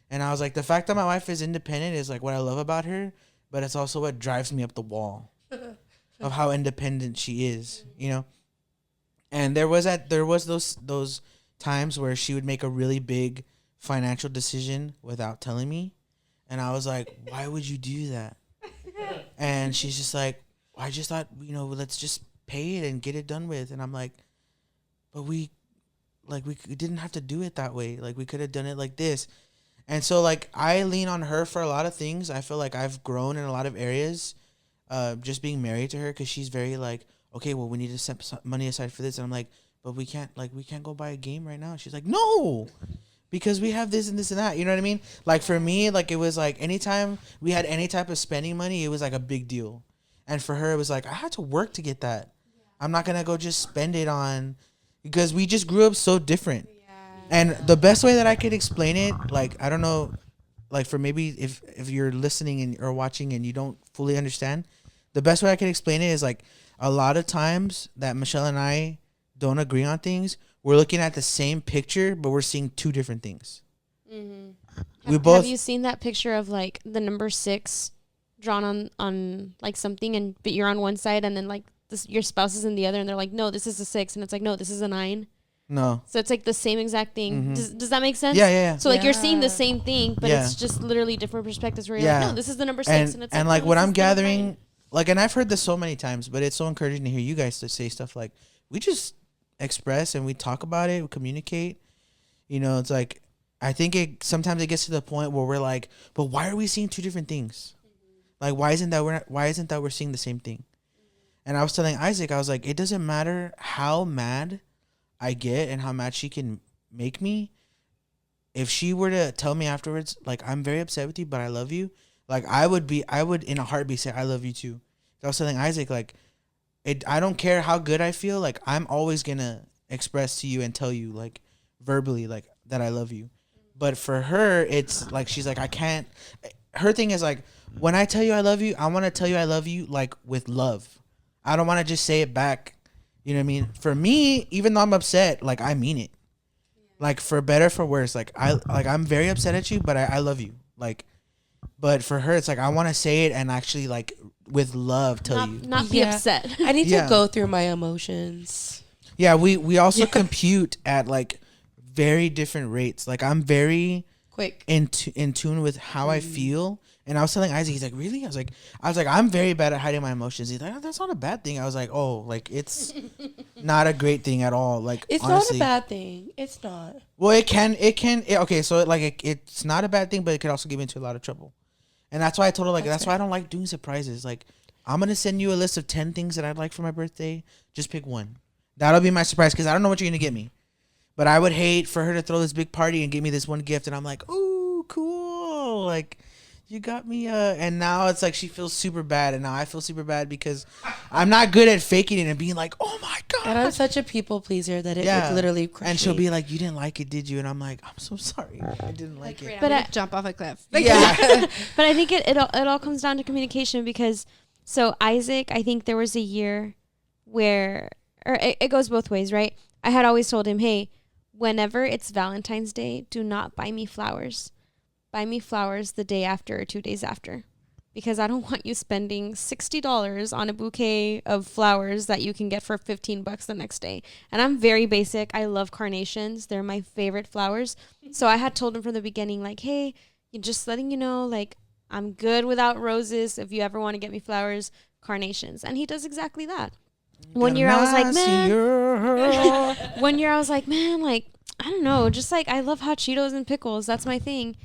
And I was like, the fact that my wife is independent is, like, what I love about her, but it's also what drives me up the wall of how independent she is, And there was those times where she would make a really big financial decision without telling me. And I was like, why would you do that? And she's just like, I just thought, let's just pay it and get it done with. And I'm like, but we didn't have to do it that way. Like, we could have done it like this. And so, like, I lean on her for a lot of things. I feel like I've grown in a lot of areas, just being married to her, because she's very like, okay, well, we need to set some money aside for this. And I'm like, but we can't go buy a game right now. And she's like, no, because we have this and this and that. You know what I mean? Like, for me, like, it was like anytime we had any type of spending money, it was like a big deal. And for her, it was like, I had to work to get that. Yeah. I'm not going to go just spend it on, because we just grew up so different. Yeah. And the best way that I could explain it, like, I don't know like for maybe if you're listening and or watching and you don't fully understand, the best way I can explain it is like a lot of times that Michelle and I don't agree on things. We're looking at the same picture, but we're seeing two different things. Mm-hmm. We both. Have you seen that picture of like the number 6 drawn on like something, and but you're on one side and then like this, your spouse is in the other, and they're like, no, this is a 6, and it's like, no, this is a 9. No. So it's like the same exact thing. Mm-hmm. Does that make sense? Yeah. So like you're seeing the same thing, but Yeah. it's just literally different perspectives. Where you're like, no, this is the number 6, and it's and like like no, what this I'm is the number gathering, 9. like, and I've heard this so many times, but it's so encouraging to hear you guys to say stuff like, we just express and we talk about it, we communicate. You know, it's like I think it sometimes it gets to the point where we're like, but why are we seeing two different things? Like, why isn't that we're seeing the same thing? And I was telling Isaac, I was like, it doesn't matter how mad I get and how mad she can make me. If she were to tell me afterwards, like, I'm very upset with you, but I love you, like, I would in a heartbeat say, I love you too. I was telling Isaac, like, I don't care how good I feel, like, I'm always gonna express to you and tell you, like, verbally, like, that I love you. But for her, it's like, she's like, I can't. Her thing is like, when I tell you I love you, I want to tell you I love you, like, with love. I don't want to just say it back. You know what I mean? For me, even though I'm upset, like, I mean it. Like, for better, for worse. Like, I'm very upset at you, but I love you. Like, but for her, it's like, I want to say it and actually, like, with love tell you. Not be upset. I need to go through my emotions. Yeah, we also compute at, like, very different rates. Like, I'm very quick in tune with how I feel. And I was telling Isaac, he's like, really? I was like, I'm very bad at hiding my emotions. He's like, oh, that's not a bad thing. I was like, oh, like, it's not a great thing at all. Like, it's honestly, not a bad thing. It's not. Well, okay, so it's not a bad thing, but it could also get me into a lot of trouble. And that's why I told her, like, that's why I don't like doing surprises. Like, I'm going to send you a list of 10 things that I'd like for my birthday. Just pick one. That'll be my surprise, because I don't know what you're going to get me. But I would hate for her to throw this big party and give me this one gift, and I'm like, ooh, cool. Like, you got me and now it's like she feels super bad, and now I feel super bad because I'm not good at faking it and being like, oh my god. And I'm such a people pleaser that it would literally crush and she'll me. be like, you didn't like it, did you? And I'm like, I'm so sorry, I didn't like it. But I jump off a cliff. Yeah. But I think it all comes down to communication, because so Isaac, I think there was a year where, or it goes both ways, right? I had always told him, hey, whenever it's Valentine's Day, do not buy me flowers. Buy me flowers the day after or 2 days after, because I don't want you spending $60 on a bouquet of flowers that you can get for $15 the next day. And I'm very basic. I love carnations. They're my favorite flowers. So I had told him from the beginning, like, hey, just letting you know, like, I'm good without roses. If you ever want to get me flowers, carnations. And he does exactly that. One year I was like, man, like, I don't know, just like, I love hot Cheetos and pickles. That's my thing.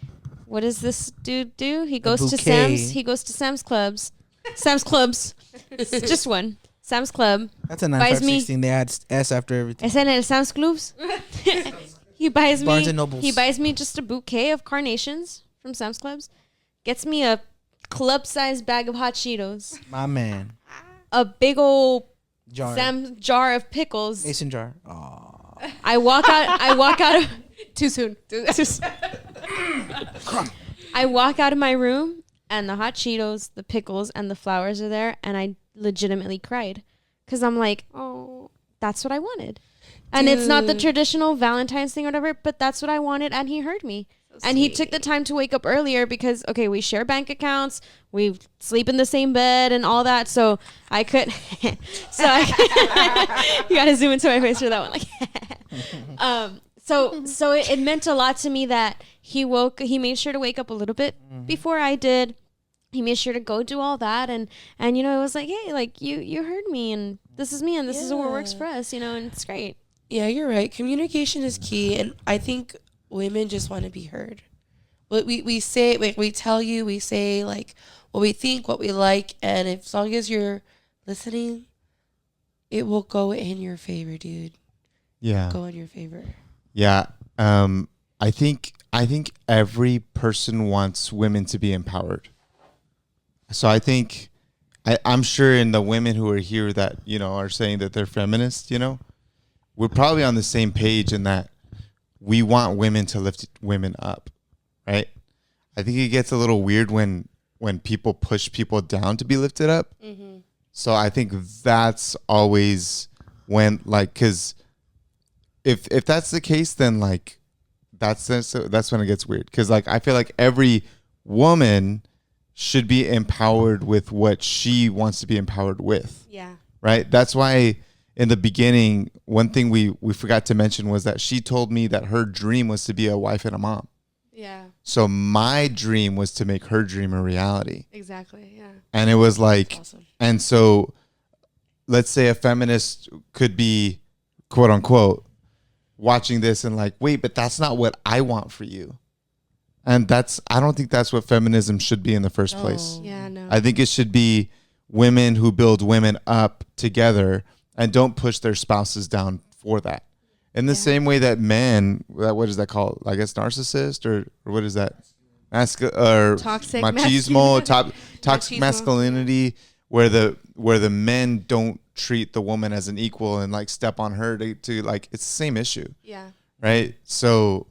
What does this dude do? He goes to Sam's Clubs. Sam's Clubs. Just one. Sam's Club. That's a 9516. They add S after everything. ¿Es en el Sam's Clubs? He buys Barnes and Nobles. me just a bouquet of carnations from Sam's Clubs. Gets me a club-sized bag of hot Cheetos. My man. A big old jar of pickles. Mason jar. Aww. I walk out of Too soon. I walk out of my room, and the hot Cheetos, the pickles, and the flowers are there, and I legitimately cried, because I'm like, oh, that's what I wanted. And it's not the traditional Valentine's thing or whatever, but that's what I wanted, and he heard me. And he took the time to wake up earlier because, okay, we share bank accounts, we sleep in the same bed and all that, so I could you gotta zoom into my face for that one. So it meant a lot to me that he made sure to wake up a little bit before I did. He made sure to go do all that, and you know, it was like, hey, like, you heard me, and this is me, and this is what works for us, you know, and it's great. Yeah, you're right. Communication is key, and I think women just want to be heard. What we say, like, we tell you, we say, like, what we think, what we like, and as long as you're listening, it will go in your favor, dude. Yeah. Go in your favor. Yeah. I think every person wants women to be empowered. So I think I'm sure in the women who are here that, you know, are saying that they're feminists, you know, we're probably on the same page in that we want women to lift women up, right? I think it gets a little weird when people push people down to be lifted up. Mm-hmm. So I think that's always when, like, because if that's the case, then like that's when it gets weird. Because like I feel like every woman should be empowered with what she wants to be empowered with. Yeah. Right. That's why in the beginning, one thing we forgot to mention was that she told me that her dream was to be a wife and a mom. Yeah. So my dream was to make her dream a reality. Exactly. Yeah. And it was like, Awesome. and so let's say a feminist could be, quote unquote, watching this and like, wait, but that's not what I want for you. And I don't think that's what feminism should be in the first place. Yeah. No. I think it should be women who build women up together and don't push their spouses down for that. In the same way that men, what is that called? I guess narcissist or what is that? Toxic machismo, toxic Machismo. masculinity, where the men don't treat the woman as an equal and like step on her to like, it's the same issue. Yeah. Right. So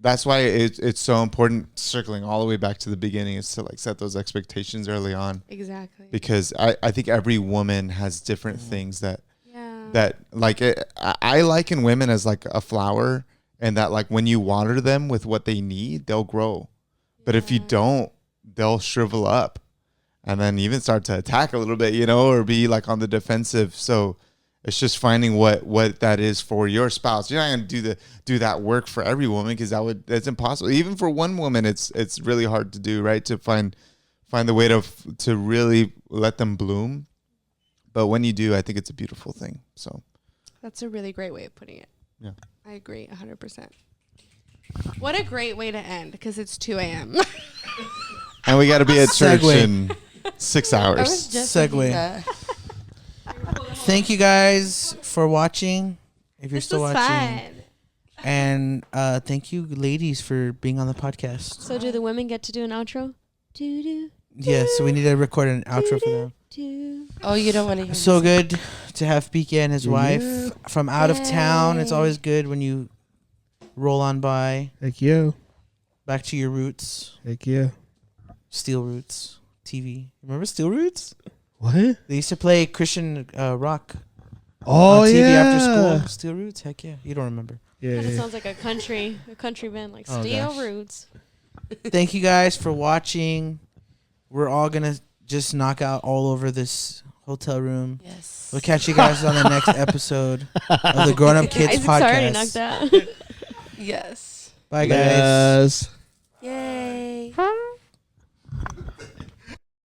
that's why it's so important, circling all the way back to the beginning, is to like set those expectations early on. Exactly. Because I think every woman has different things that Yeah. like I liken women as like a flower, and that like when you water them with what they need, they'll grow. But if you don't, they'll shrivel up and then even start to attack a little bit, or be like on the defensive. So it's just finding what that is for your spouse. You're not going to do that work for every woman, because that's impossible. Even for one woman, it's really hard to do, right? To find the way to really let them bloom. But when you do, I think it's a beautiful thing. So That's a really great way of putting it. Yeah. I agree 100%. What a great way to end, because it's 2 a.m. and we got to be at church Segue. in 6 I was hours. just Segue. thinking that. Thank you guys for watching. If you're This still was watching, fun. and thank you, ladies, for being on the podcast. So do the women get to do an outro? Do do Yeah, so we need to record an outro for them. do. Oh, you don't want to hear So this. good to have Pika and his wife from out of town. It's always good when you roll on by. Heck yeah. Back to your roots, Heck yeah. Steel Roots TV. Remember Steel Roots? What? They used to play Christian rock Oh on TV yeah. after school. Steel Roots? Heck yeah. You don't remember. Yeah. Kind of yeah. sounds like a country band, like Oh, Steel gosh. Roots. Thank you guys for watching. We're all going to just knock out all over this hotel room. Yes. We'll catch you guys on the next episode of the Grown Up Kids Isaac's already knocked podcast. out. Yes. Bye, guys. Yes. Yay.